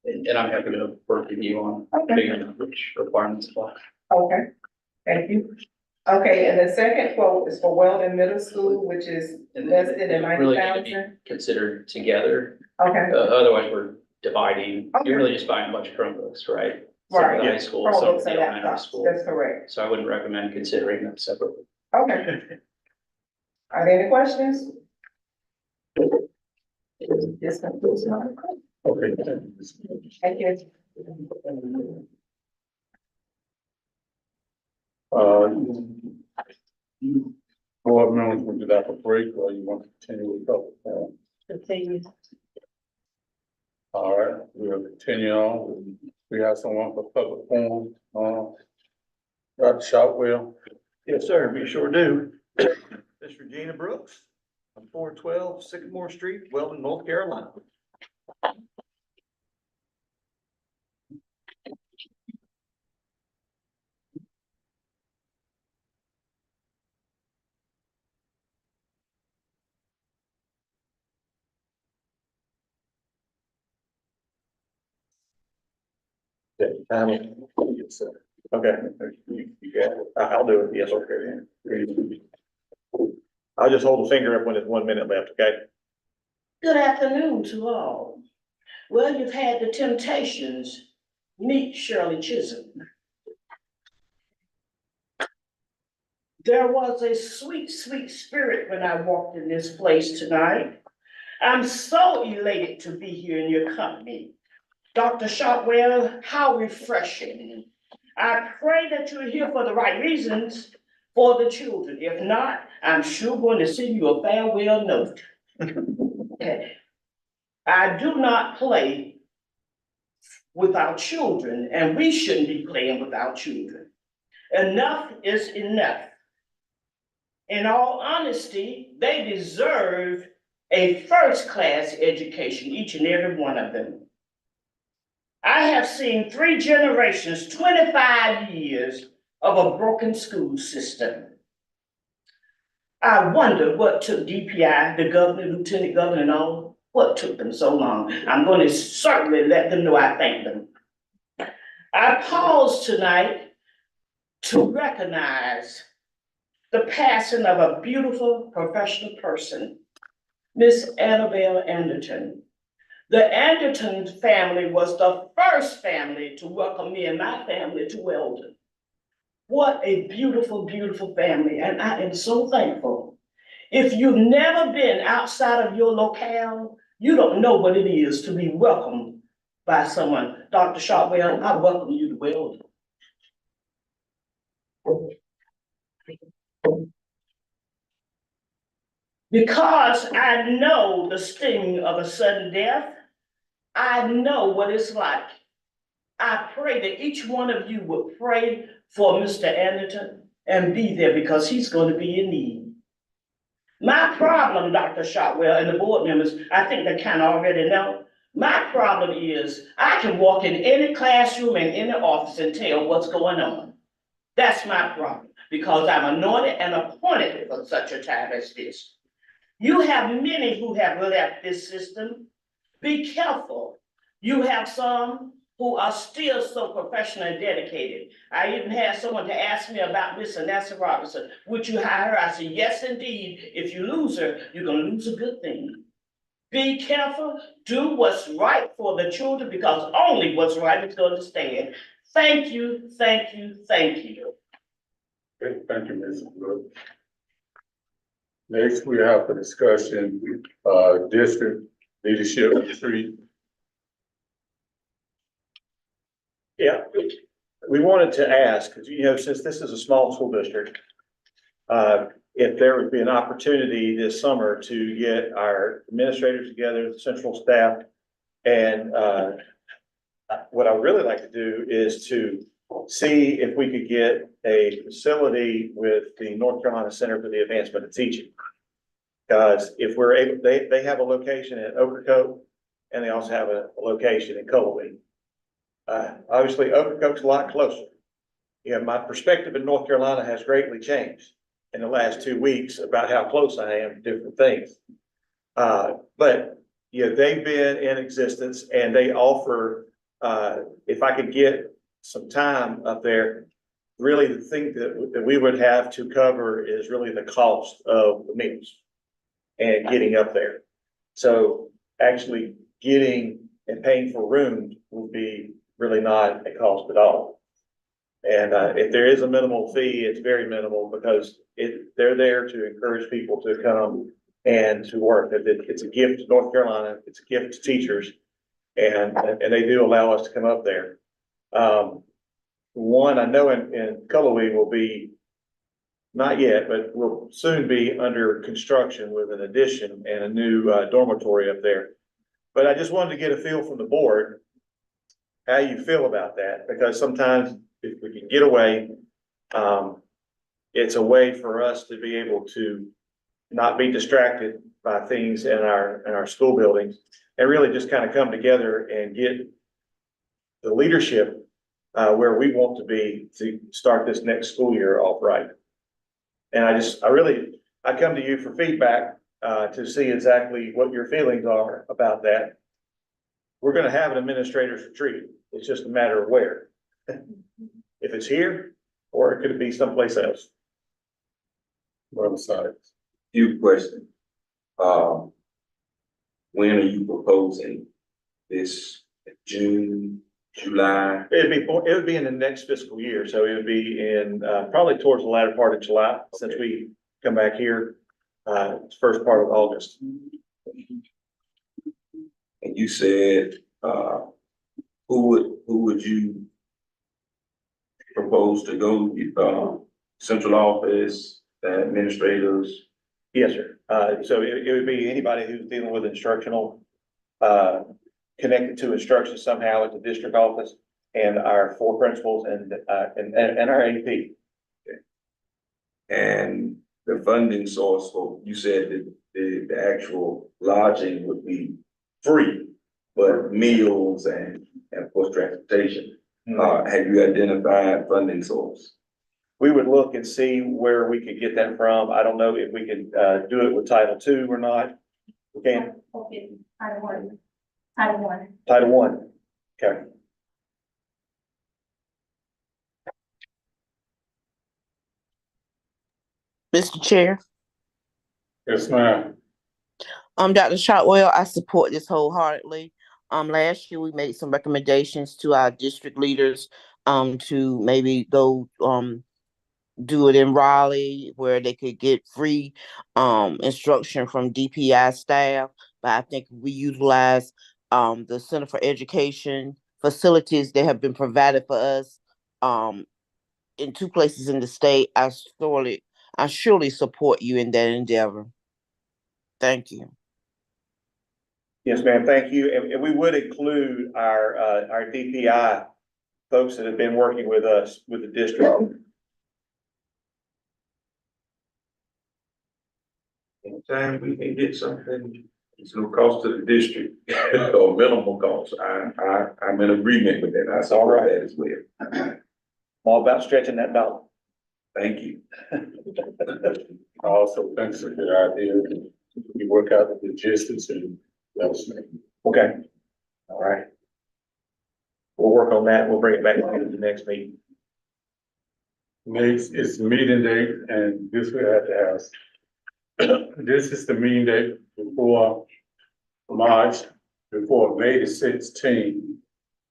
And I'm happy to work with you on Okay. figuring out which requirements apply. okay, thank you. Okay, and the second quote is for Weldon Middle School, which is And less than it really should be 90,000. considered together. Okay, Otherwise, we're dividing, Okay. you're really just buying a bunch of Chromebooks, right? Some right, for the high school, some for Chromebooks the and elementary laptops, school. that's correct. So I wouldn't recommend considering them separately. Okay. Are there any questions? This concludes my report. Okay. Thank you. Board members, would you like a break or you want to continue with public forum? Continue. All right, we'll continue on. We have someone for public forum, Dr. Shotwell. Yes, sir, we sure do. Miss Regina Brooks, 412 Sycamore Street, Weldon, North Carolina. Yeah, yes, sir. Okay, you got it. I'll do it, yes, okay. I'll just hold the finger up when it's 1 minute left, okay? Good afternoon to all. Well, you've had the Temptations. Meet Shirley Chisholm. There was a sweet, sweet spirit when I walked in this place tonight. I'm so elated to be here in your company. Dr. Shotwell, how refreshing. I pray that you're here for the right reasons for the children. If not, I'm sure going to send you a farewell note. Okay. I do not play with our children, and we shouldn't be playing with our children. Enough is enough. In all honesty, they deserve a first-class education, each and every one of them. I have seen 3 generations, 25 years of a broken school system. I wonder what took DPI, the governor, lieutenant governor, and all, what took them so long? I'm going to certainly let them know I thank them. I pause tonight to recognize the passing of a beautiful professional person, Miss Annabelle Anderton. The Anderton family was the first family to welcome me and my family to Weldon. What a beautiful, beautiful family, and I am so thankful. If you've never been outside of your locale, you don't know what it is to be welcomed by someone. Dr. Shotwell, I welcome you to Weldon. Because I know the sting of a sudden death, I know what it's like. I pray that each one of you would pray for Mr. Anderton and be there because he's going to be in need. My problem, Dr. Shotwell and the board members, I think they kind of already know. My problem is I can walk in any classroom and any office and tell what's going on. That's my problem because I'm anointed and appointed for such a time as this. You have many who have left this system. Be careful. You have some who are still so professional and dedicated. I even had someone to ask me about Miss Anessa Robinson. Would you hire her? I said, yes, indeed. If you lose her, you're going to lose a good thing. Be careful. Do what's right for the children because only what's right is going to stand. Thank you, thank you, thank you. Okay, thank you, Ms. Wood. Next, we have a discussion, district leadership retreat. Yeah, we wanted to ask, because since this is a small school district, if there would be an opportunity this summer to get our administrators together, the central staff, and what I would really like to do is to see if we could get a facility with the North Carolina Center for the Advancement of Teaching. Because if we're able, they have a location at Ocracoke, and they also have a location in Cullowhee. Obviously, Ocracoke's a lot closer. My perspective in North Carolina has greatly changed in the last 2 weeks about how close I am to different things. But they've been in existence and they offer, if I could get some time up there, really the thing that we would have to cover is really the cost of the meals and getting up there. So actually getting and paying for rooms would be really not a cost at all. And if there is a minimal fee, it's very minimal because they're there to encourage people to come and to work. It's a gift to North Carolina. It's a gift to teachers. And they do allow us to come up there. One I know in Cullowhee will be, not yet, but will soon be under construction with an addition and a new dormitory up there. But I just wanted to get a feel from the board, how you feel about that, because sometimes if we can get away, it's a way for us to be able to not be distracted by things in our school buildings and really just kind of come together and get the leadership where we want to be to start this next school year off right. And I come to you for feedback to see exactly what your feelings are about that. We're going to have an administrators retreat. It's just a matter of where. If it's here, or it could be someplace else. Website. Few questions. When are you proposing this? June, July? It would be in the next fiscal year, so it would be in, probably towards the latter part of July, since we come back here, first part of August. And you said, who would you propose to go, central office, administrators? Yes, sir. So it would be anybody who's dealing with instructional, connected to instruction somehow at the district office, and our 4 principals and our AP. And the funding source for, you said that the actual lodging would be free, but meals and of course transportation. Have you identified funding source? We would look and see where we could get that from. I don't know if we could, do it with Title II or not. We can. Title one. Title one. Title I. Okay. Mr. Chair. Yes, ma'am. Dr. Shotwell, I support this wholeheartedly. Last year we made some recommendations to our district leaders, to maybe go, do it in Raleigh where they could get free, instruction from DPI staff. But I think we utilize, the Center for Education facilities that have been provided for us, in 2 places in the state. I surely support you in that endeavor. Thank you. Yes, ma'am. Thank you. And we would include our DPI folks that have been working with us with the district. Anytime we can get something, it's no cost to the district or minimal cost. I'm in agreement with that. I support that as well. All about stretching that dollar. Thank you. I also think it's a good idea. We work out the logistics and that's me. Okay. All right. We'll work on that. We'll bring it back to the next meeting. Next is meeting date, and this we have to ask. This is the meeting date before March, before May the 16th,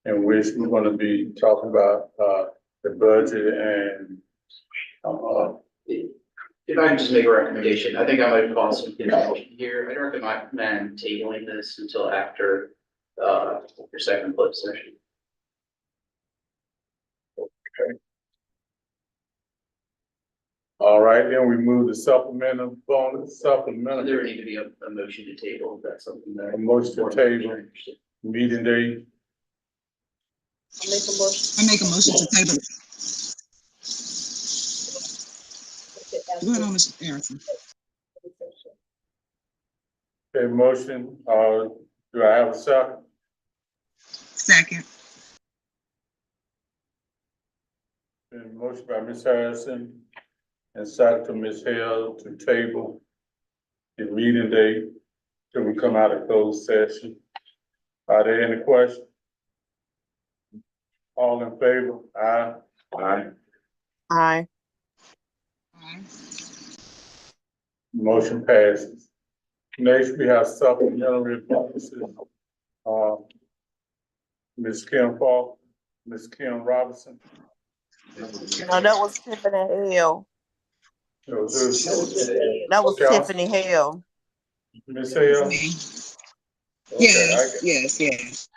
in which we're gonna be talking about, the budget and, If I can just make a recommendation, I think I might cause some confusion here. I'd recommend tabling this until after, your second flip session. all right, then we move the supplemental bonus, supplemental. There would need to be a motion to table, if that's something that. A motion to table, meeting date. I make a motion to table. Go ahead on, Mr. Harrison. Okay, motion, do I have a second? Second. Been motion by Ms. Harrison and second to Ms. Hill to table the meeting date till we come out of closed session. Are there any questions? All in favor? Aye. Aye. Aye. Aye. Motion passes. Next, we have supplementary bonuses. Ms. Kim Falk, Ms. Kim Robinson. No, that was Tiffany Hill. That was Okay. Tiffany Hill. Ms. Hill? Yes, yes.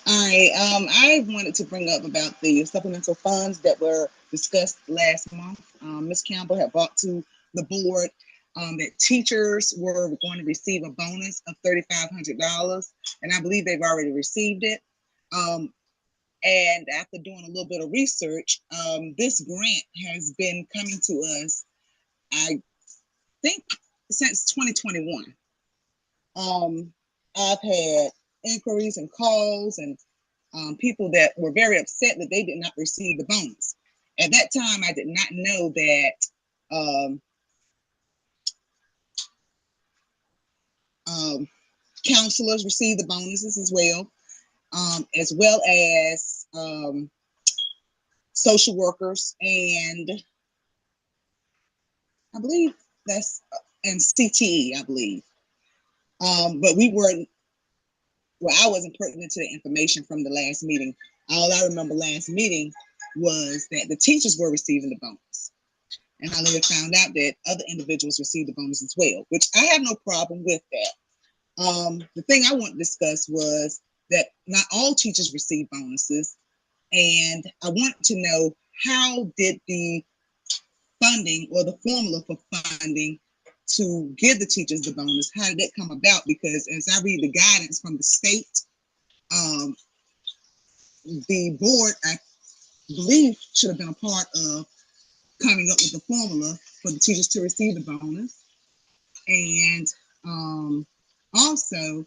All right, I wanted to bring up about the supplemental funds that were discussed last month. Ms. Campbell had brought to the board that teachers were going to receive a bonus of $3,500, and I believe they've already received it. And after doing a little bit of research, this grant has been coming to us, I think, since 2021. I've had inquiries and calls and people that were very upset that they did not receive the bonus. At that time, I did not know that counselors receive the bonuses as well. as well as social workers, and I believe that's and CTE, I believe. But we weren't. Well, I wasn't pertinent to the information from the last meeting. All I remember last meeting was that the teachers were receiving the bonus. And I later found out that other individuals received the bonus as well, which I have no problem with that. The thing I want to discuss was that not all teachers receive bonuses. And I want to know, how did the funding or the formula for funding to give the teachers the bonus, how did that come about? Because as I read the guidance from the state, the board, I believe, should have been a part of coming up with the formula for the teachers to receive the bonus. And also,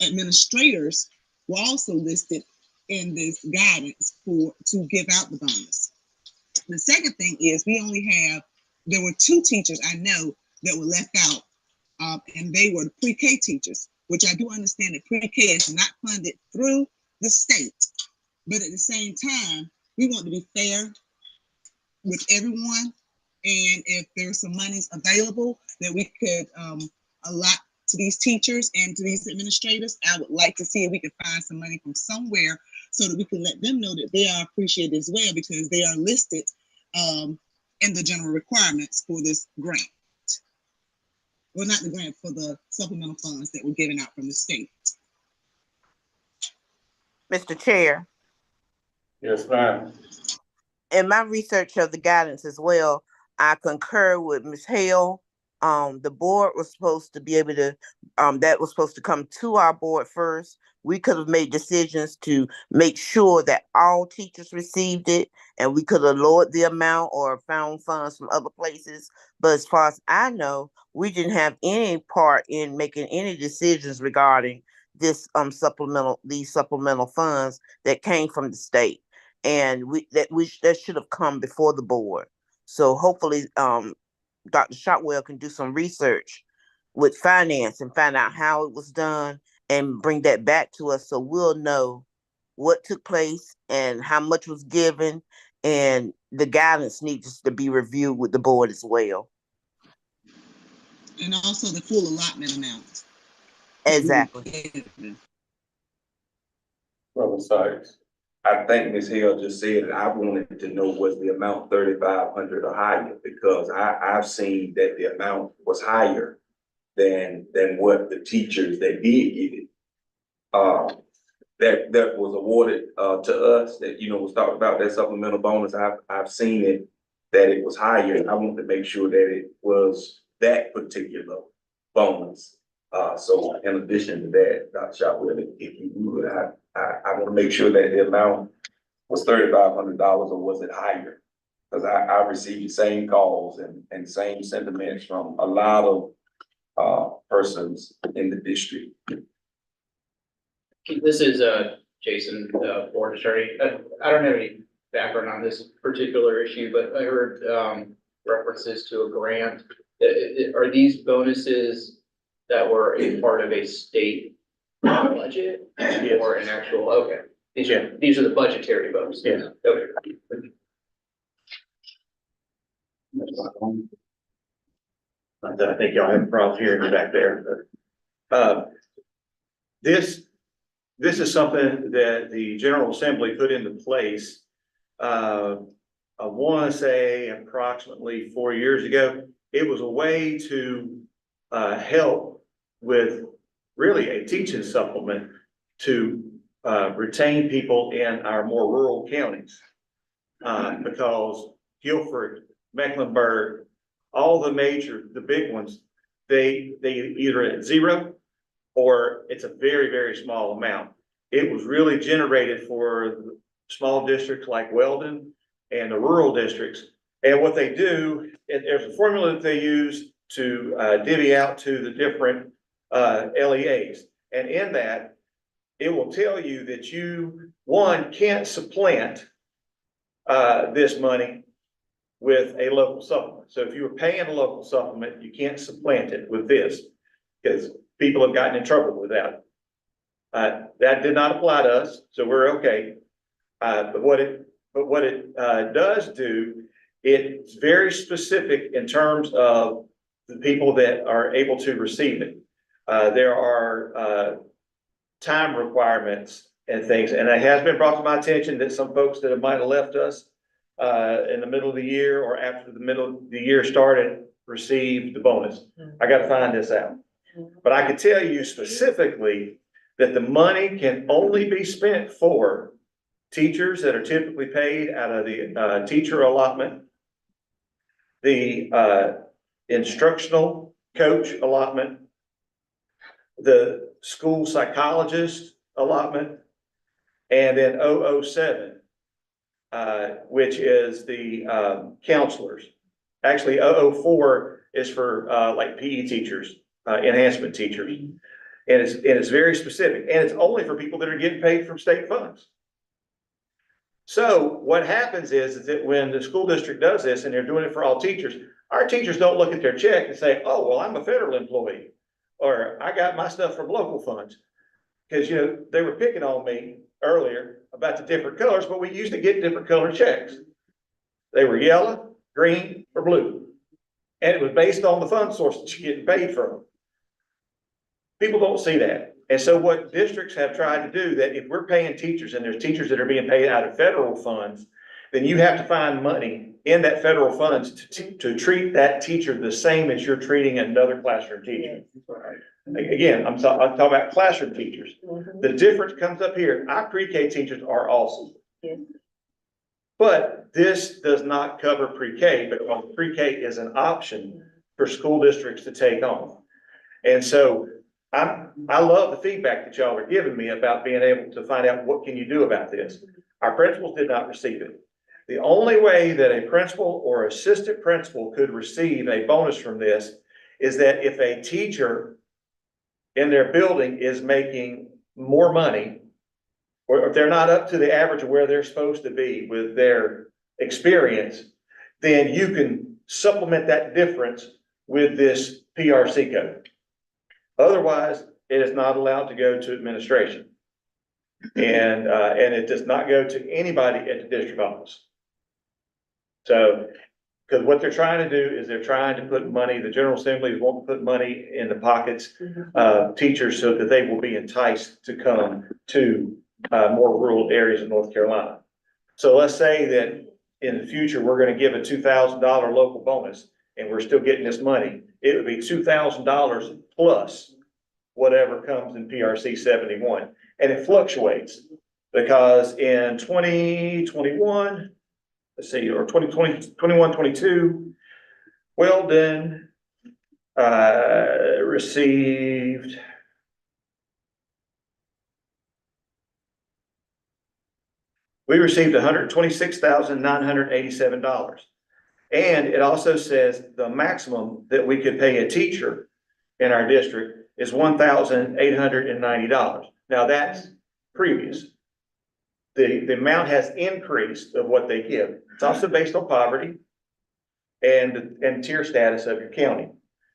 administrators were also listed in this guidance to give out the bonus. The second thing is there were 2 teachers I know that were left out, and they were the pre-K teachers, which I do understand that pre-K is not funded through the state. But at the same time, we want to be fair with everyone. And if there's some monies available that we could allot to these teachers and to these administrators, I would like to see if we could find some money from somewhere so that we can let them know that they are appreciated as well, because they are listed in the general requirements for this grant. Well, not the grant, for the supplemental funds that were given out from the state. Mr. Chair, Yes, ma'am. in my research of the guidance as well, I concur with Ms. Hale. The board was supposed to be able to, that was supposed to come to our board first. We could have made decisions to make sure that all teachers received it, and we could have lowered the amount or found funds from other places. But as far as I know, we didn't have any part in making any decisions regarding this these supplemental funds that came from the state. And that should have come before the board. So hopefully, Dr. Shotwell can do some research with finance and find out how it was done and bring that back to us, so we'll know what took place and how much was given, and the guidance needs to be reviewed with the board as well. And also the full allotment amount. Exactly. Brother Sykes. I think Ms. Hale just said it. I wanted to know, was the amount 3,500 or higher? Because I've seen that the amount was higher than what the teachers that did get it. That was awarded to us, that, was talked about, that supplemental bonus. I've seen it, that it was higher. I want to make sure that it was that particular bonus. So in addition to that, Dr. Shotwell, if you would, I want to make sure that the amount was $3,500 or was it higher? Because I received the same calls and same sentiments from a lot of persons in the district. This is Jason, board attorney. I don't have any background on this particular issue, but I heard references to a grant. Are these bonuses that were a part of a state budget or an actual? Okay, these are the budgetary bonuses. Yeah. Okay. I think y'all have a problem hearing me back there, but this is something that the General Assembly put into place. I want to say approximately 4 years ago. It was a way to help with really a teaching supplement to retain people in our more rural counties. Because Guilford, Mecklenburg, all the big ones, they either at zero or it's a very, very small amount. It was really generated for small districts like Weldon and the rural districts. And what they do, there's a formula that they use to divvy out to the different LEAs. And in that, it will tell you that you, one, can't supplant this money with a local supplement. So if you were paying a local supplement, you can't supplant it with this, because people have gotten in trouble with that. That did not apply to us, so we're okay. But what it does do, it's very specific in terms of the people that are able to receive it. There are time requirements and things, and it has been brought to my attention that some folks that might have left us in the middle of the year or after the middle of the year started received the bonus. I gotta find this out. But I can tell you specifically that the money can only be spent for teachers that are typically paid out of the teacher allotment, the instructional coach allotment, the school psychologist allotment, and then 007, which is the counselors. Actually, 004 is for like PE teachers, enhancement teachers. And it's very specific, and it's only for people that are getting paid from state funds. So what happens is that when the school district does this, and they're doing it for all teachers, our teachers don't look at their check and say, oh, well, I'm a federal employee, or I got my stuff from local funds. Because, you know, they were picking on me earlier about the different colors, but we used to get different color checks. They were yellow, green, or blue. And it was based on the fund source that you're getting paid from. People don't see that. And so what districts have tried to do, that if we're paying teachers and there's teachers that are being paid out of federal funds, then you have to find money in that federal funds to treat that teacher the same as you're treating another classroom teacher. Again, I'm talking about classroom teachers. The difference comes up here. Our pre-K teachers are awesome. But this does not cover pre-K, because pre-K is an option for school districts to take on. And so I love the feedback that y'all are giving me about being able to find out what can you do about this. Our principals did not receive it. The only way that a principal or assistant principal could receive a bonus from this is that if a teacher in their building is making more money, or if they're not up to the average of where they're supposed to be with their experience, then you can supplement that difference with this PRC code. Otherwise, it is not allowed to go to administration. And it does not go to anybody at the district office. So, because what they're trying to do is they're trying to put money, the General Assembly won't put money in the pockets of teachers so that they will be enticed to come to more rural areas of North Carolina. So let's say that in the future, we're going to give a $2,000 local bonus and we're still getting this money. It would be $2,000 plus whatever comes in PRC 71. And it fluctuates because in 2021, let's see, or 2020, 21, 22, Weldon received $126,987. And it also says the maximum that we could pay a teacher in our district is $1,890. Now that's previous. The amount has increased of what they give. It's also based on poverty and tier status of your county.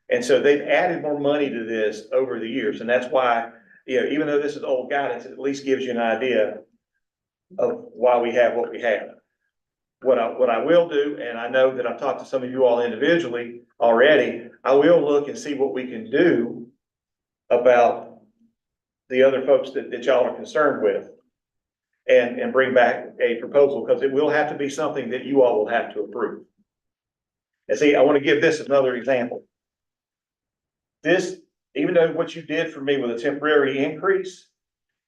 And so they've added more money to this over the years. And that's why, you know, even though this is old guidance, it at least gives you an idea of why we have what we have. What I will do, and I know that I've talked to some of you all individually already, I will look and see what we can do about the other folks that y'all are concerned with and bring back a proposal, because it will have to be something that you all will have to approve. And see, I want to give this another example. This, even though what you did for me with a temporary increase,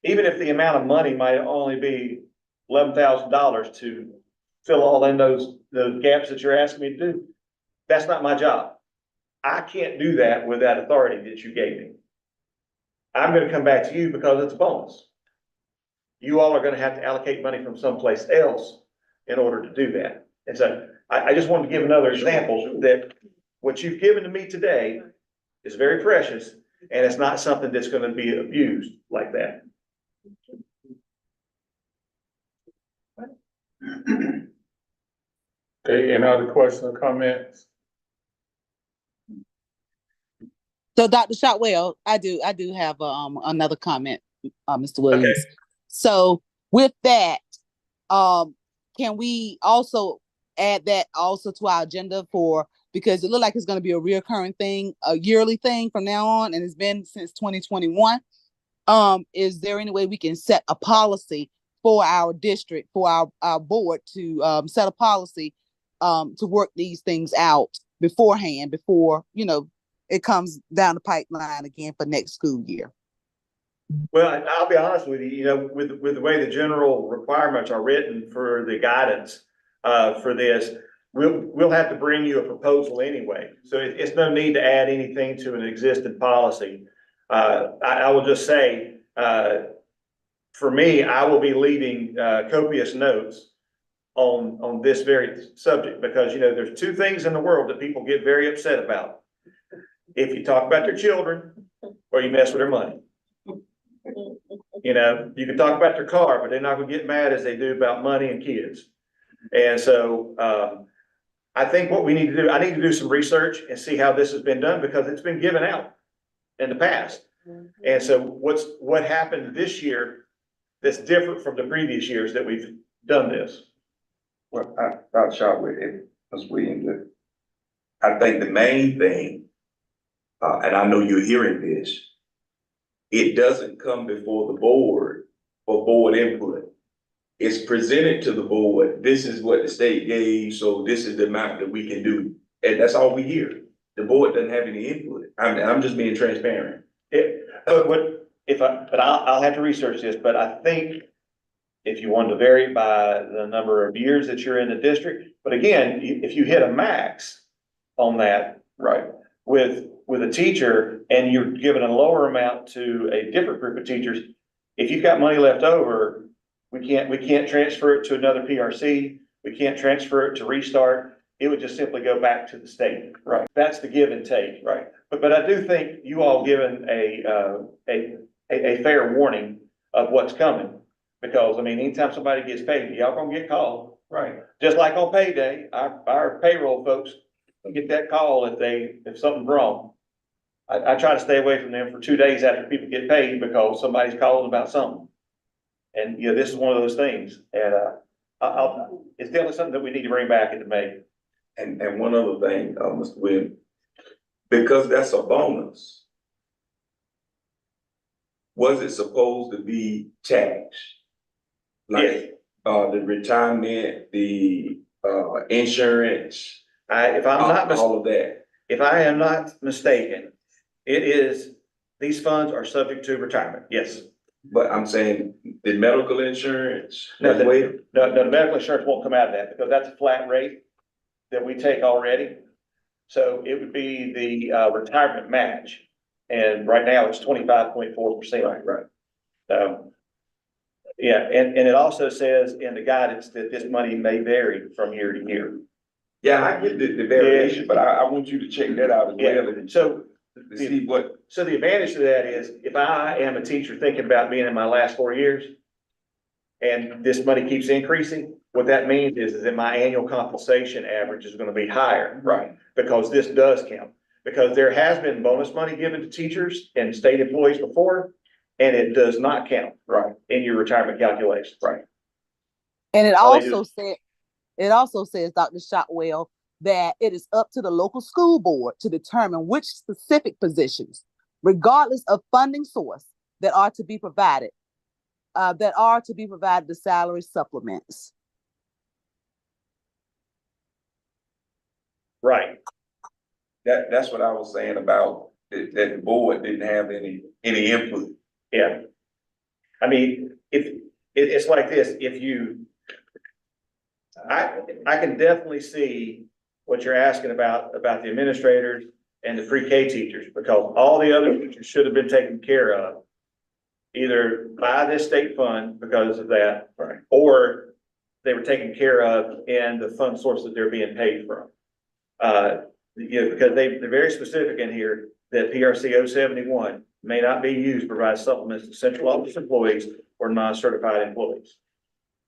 even if the amount of money might only be $11,000 to fill all in the gaps that you're asking me to do, that's not my job. I can't do that with that authority that you gave me. I'm going to come back to you because it's a bonus. You all are going to have to allocate money from someplace else in order to do that. And so I just wanted to give another example that what you've given to me today is very precious, and it's not something that's going to be abused like that. Okay, any other questions or comments? So Dr. Shotwell, I do have another comment. Mr. Williams. So with that, can we also add that also to our agenda because it looked like it's going to be a reoccurring thing, a yearly thing from now on, and it's been since 2021. Is there any way we can set a policy for our district, for our board to set a policy to work these things out beforehand, before, it comes down the pipeline again for next school year? Well, I'll be honest with you, with the way the general requirements are written for the guidance for this, we'll have to bring you a proposal anyway. So it's no need to add anything to an existing policy. I will just say, for me, I will be leaving copious notes on this very subject, because there's two things in the world that people get very upset about. If you talk about their children or you mess with their money. You can talk about their car, but they're not gonna get mad as they do about money and kids. And so I think what we need to do, I need to do some research and see how this has been done, because it's been given out in the past. And so what happened this year that's different from the previous years that we've done this? Well, Dr. Shotwell, Ms. Williams, I think the main thing, and I know you're hearing this, it doesn't come before the board for board input. It's presented to the board, this is what the state gave, so this is the amount that we can do. And that's all we hear. The board doesn't have any input. I'm just being transparent. I'll have to research this, but I think if you wanted to vary by the number of years that you're in the district, but again, if you hit a max on that, right, with a teacher and you're giving a lower amount to a different group of teachers, if you've got money left over, we can't transfer it to another PRC. We can't transfer it to Restart. It would just simply go back to the state. Right. That's the give and take. Right. But I do think you all given a fair warning of what's coming, because anytime somebody gets paid, y'all gonna get called. Right. Just like on payday, our payroll folks get that call if something's wrong. I try to stay away from them for 2 days after people get paid, because somebody's calling about something. And this is one of those things. And it's definitely something that we need to bring back into May. And one other thing, Mr. Williams, because that's a bonus, was it supposed to be taxed? Like, the retirement, the insurance, if I'm not all of that. If I am not mistaken, these funds are subject to retirement, yes. But I'm saying the medical insurance. No, the medical insurance won't come out of that, because that's a flat rate that we take already. So it would be the retirement match. And right now it's 25.4%. Right. Yeah, and it also says in the guidance that this money may vary from year to year. Yeah, I get the variation, but I want you to check that out as well. So to see what. So the advantage to that is, if I am a teacher thinking about being in my last 4 years, and this money keeps increasing, what that means is that my annual compensation average is gonna be higher. Right. Because this does count. Because there has been bonus money given to teachers and state employees before, and it does not count. Right. In your retirement calculations. Right. And it also says, Dr. Shotwell, that it is up to the local school board to determine which specific positions, regardless of funding source, that are to be provided the salary supplements. Right. That's what I was saying about that the board didn't have any input. Yeah. It's like this, I can definitely see what you're asking about the administrators and the pre-K teachers, because all the other teachers should have been taken care of either by this state fund because of that, right, or they were taken care of in the fund source that they're being paid from. Because they're very specific in here that PRC 071 may not be used to provide supplements to central office employees or non-certified employees.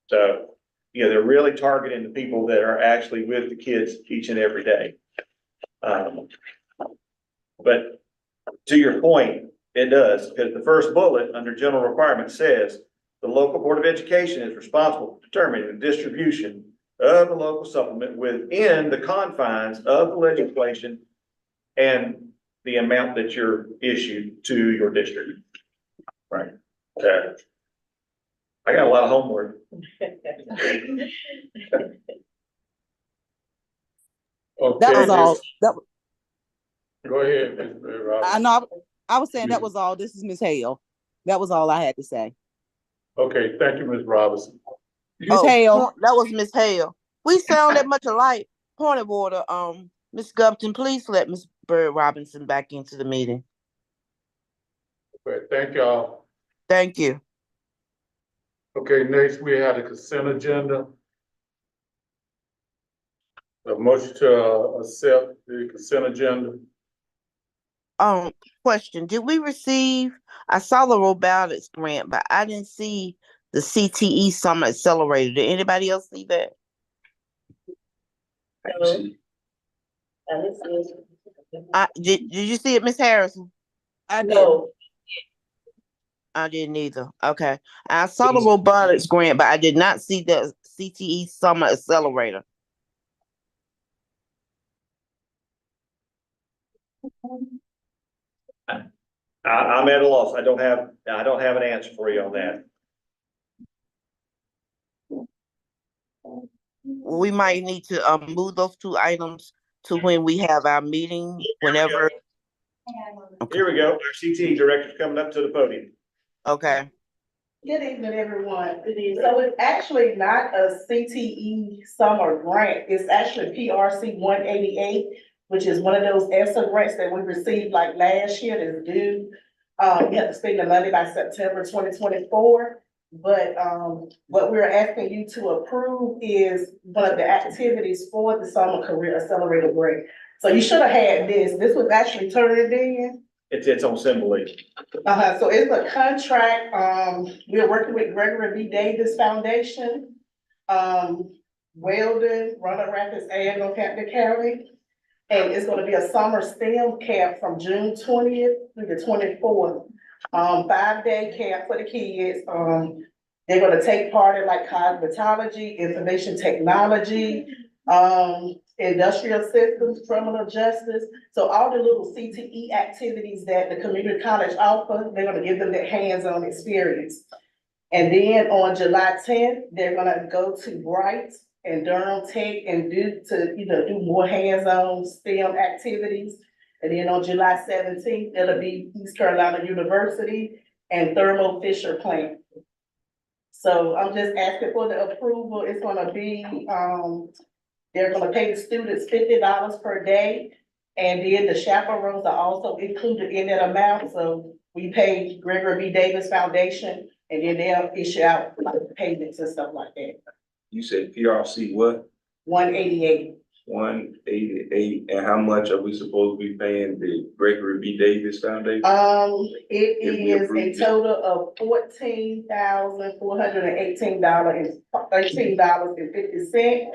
So, they're really targeting the people that are actually with the kids each and every day. But to your point, It does, because the first bullet under general requirement says, the local board of education is responsible for determining the distribution of the local supplement within the confines of the legislation and the amount that you're issued to your district. Right. Okay. I got a lot of homework. That was Okay, all. this- That, Go ahead, Ms. Roberts. I know, I was saying that was all. This is Ms. Hale. That was all I had to say. Okay, thank you, Ms. Robinson. Ms. Hale. That was Miss Hale. We sound that much alike. Point of order, Ms. Gupton, please let Ms. Bird Robinson back into the meeting. Okay, thank y'all. Thank you. Okay, next we have the consent agenda. A motion to accept the consent agenda. Question, did we receive, I saw the robotics grant, but I didn't see the CTE Summer Accelerator. Did anybody else see that? Did you see it, Miss Harrison? I did. No. I didn't either. Okay. I saw the robotics grant, but I did not see the CTE Summer Accelerator. I'm at a loss. I don't have an answer for you on that. We might need to move those two items to when we have our meeting, whenever. Here we go. Our CTE director's coming up to the podium. Okay. Good evening, everyone. So it's actually not a CTE summer grant. It's actually PRC 188, which is one of those ESSA grants that we received like last year that's due. You have to spend the money by September 2024. But what we're asking you to approve is one of the activities for the Summer Career Accelerator Grant. So you should have had this. This was actually turned in. It's on Assembly. So it's a contract, we're working with Gregory B. Davis Foundation, Weldon, Roanoke Rapids, and Northampton County. And it's gonna be a summer STEM camp from June 20th through the 24th. 5-day camp for the kids. They're gonna take part in like cosmetology, information technology, industrial systems, criminal justice. So all the little CTE activities that the community college offers, they're gonna give them that hands-on experience. And then on July 10th, they're gonna go to Bright and Durham Tech and do more hands-on STEM activities. And then on July 17th, it'll be East Carolina University and Thermo Fisher plant. So I'm just asking for the approval. It's gonna be, they're gonna pay the students $50 per day. And then the chaperones are also included in that amount. So we pay Gregory B. Davis Foundation and then they'll issue out like payments and stuff like that. You said PRC what? 188. 188, and how much are we supposed to be paying the Gregory B. Davis Foundation? It If we is approve a it. total of $14,418.13.50.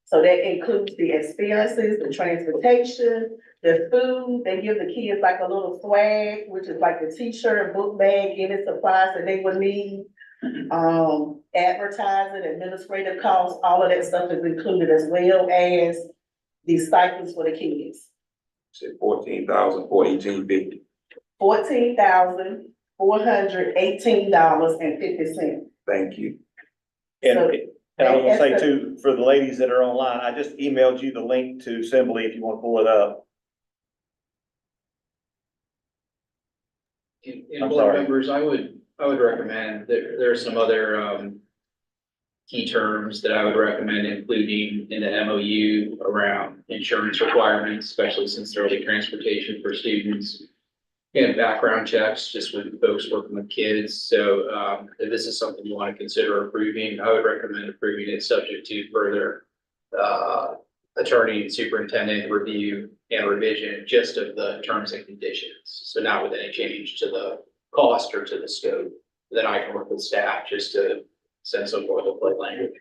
So that includes the experiences, the transportation, the food. They give the kids like a little swag, which is like the t-shirt, book bag, any supplies that they would need. Advertising, administrative costs, all of that stuff is included as well as the stipends for the kids. Say $14,418.50. $14,418.50. Thank you. And So- and I was gonna say too, for the ladies that are online, I just emailed you the link to Assembly if you want to pull it up. And I'm board sorry. members, I would recommend, there are some other, key terms that I would recommend including in the MOU around insurance requirements, especially since there'll be transportation for students. And background checks, just with folks working with kids. So, if this is something you want to consider approving, I would recommend approving it subject to further, attorney and superintendent review and revision just of the terms and conditions. So not with any change to the cost or to the scope. Then I can work with staff just to send some boilerplate language.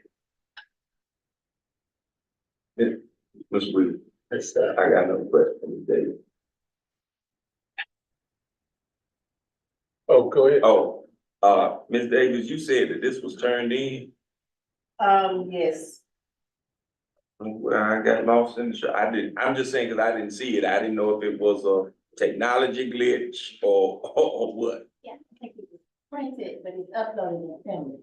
Ms. Reed, I got no question, David. Oh, go ahead. Oh, Ms. Davis, you said that this was turned in. Yes. Well, I got lost in the show. I'm just saying, cause I didn't see it. I didn't know if it was a technology glitch or what. Yeah, I think it was printed, but it's uploaded in Finland.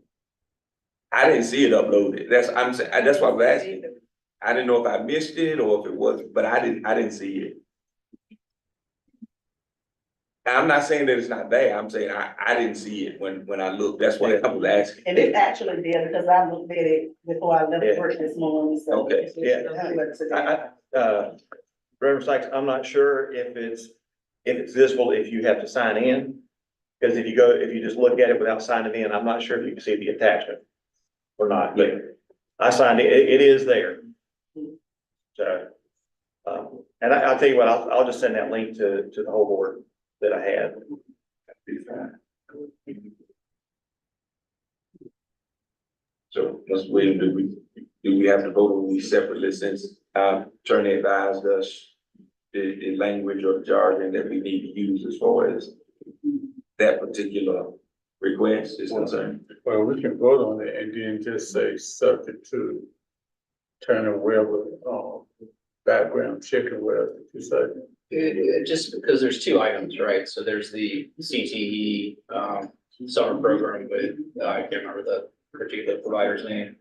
I didn't see it uploaded. I'm saying, that's why I was asking. I didn't know if I missed it or if it was, but I didn't see it. And I'm not saying that it's not there. I'm saying I didn't see it when I looked. That's why I was asking. And it's actually there because I looked at it before I left work this morning, so. Okay. Yeah. Reverend Sykes, I'm not sure if it's visible if you have to sign in. Because if you just look at it without signing in, I'm not sure if you can see the attachment or not, but I signed it, it is there. So, and I'll tell you what, I'll just send that link to the whole board that I had. So, Ms. Williams, do we have to vote on these separately since attorney advised us the language or jargon that we need to use as far as that particular request is concerned? Well, we can vote on it and then just say subject to Turner Weber, background check and whatever you say. Just because there's two items, right? So there's the CTE, summer program with, I can't remember the particular provider's name.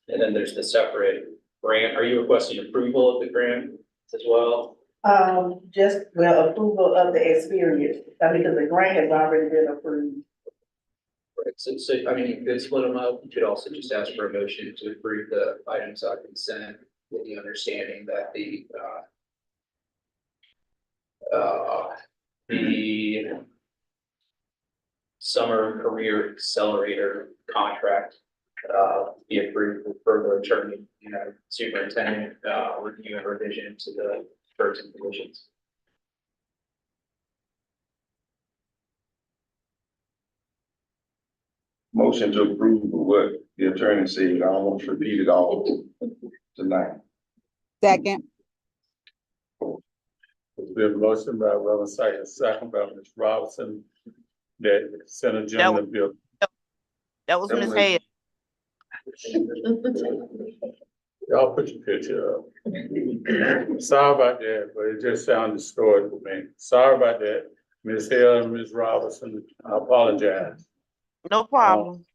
And then there's the separate grant. Are you requesting approval of the grant as well? Approval of the experience, because the grant has already been approved. Right, so, I mean, you could split them up. You could also just ask for a motion to approve the items on consent with the understanding that the summer career accelerator contract be approved with further attorney, superintendent, review and revision to the terms and conditions. Motion to approve what the attorney said. I almost repeated all tonight. Second. There's been a motion by Reverend Sykes, second by Ms. Robinson, that consent agenda bill. That was Ms. Hayes. Y'all put your picture up. Sorry about that, but it just sounded distorted to me. Sorry about that. Ms. Hill and Ms. Robinson, I apologize. No problem.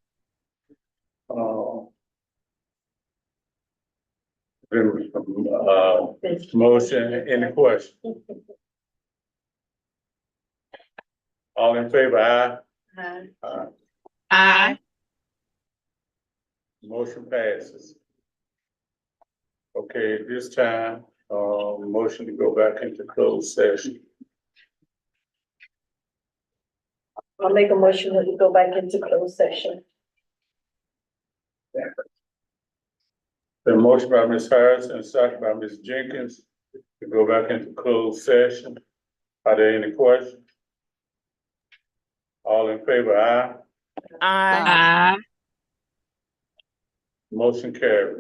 Motion, any question? All in favor, aye? Aye. Aye. Motion passes. Okay, at this time, motion to go back into closed session. I'll make a motion that we go back into closed session. The motion by Ms. Harris and second by Ms. Jenkins to go back into closed session. Are there any questions? All in favor, aye? Aye. Motion carried.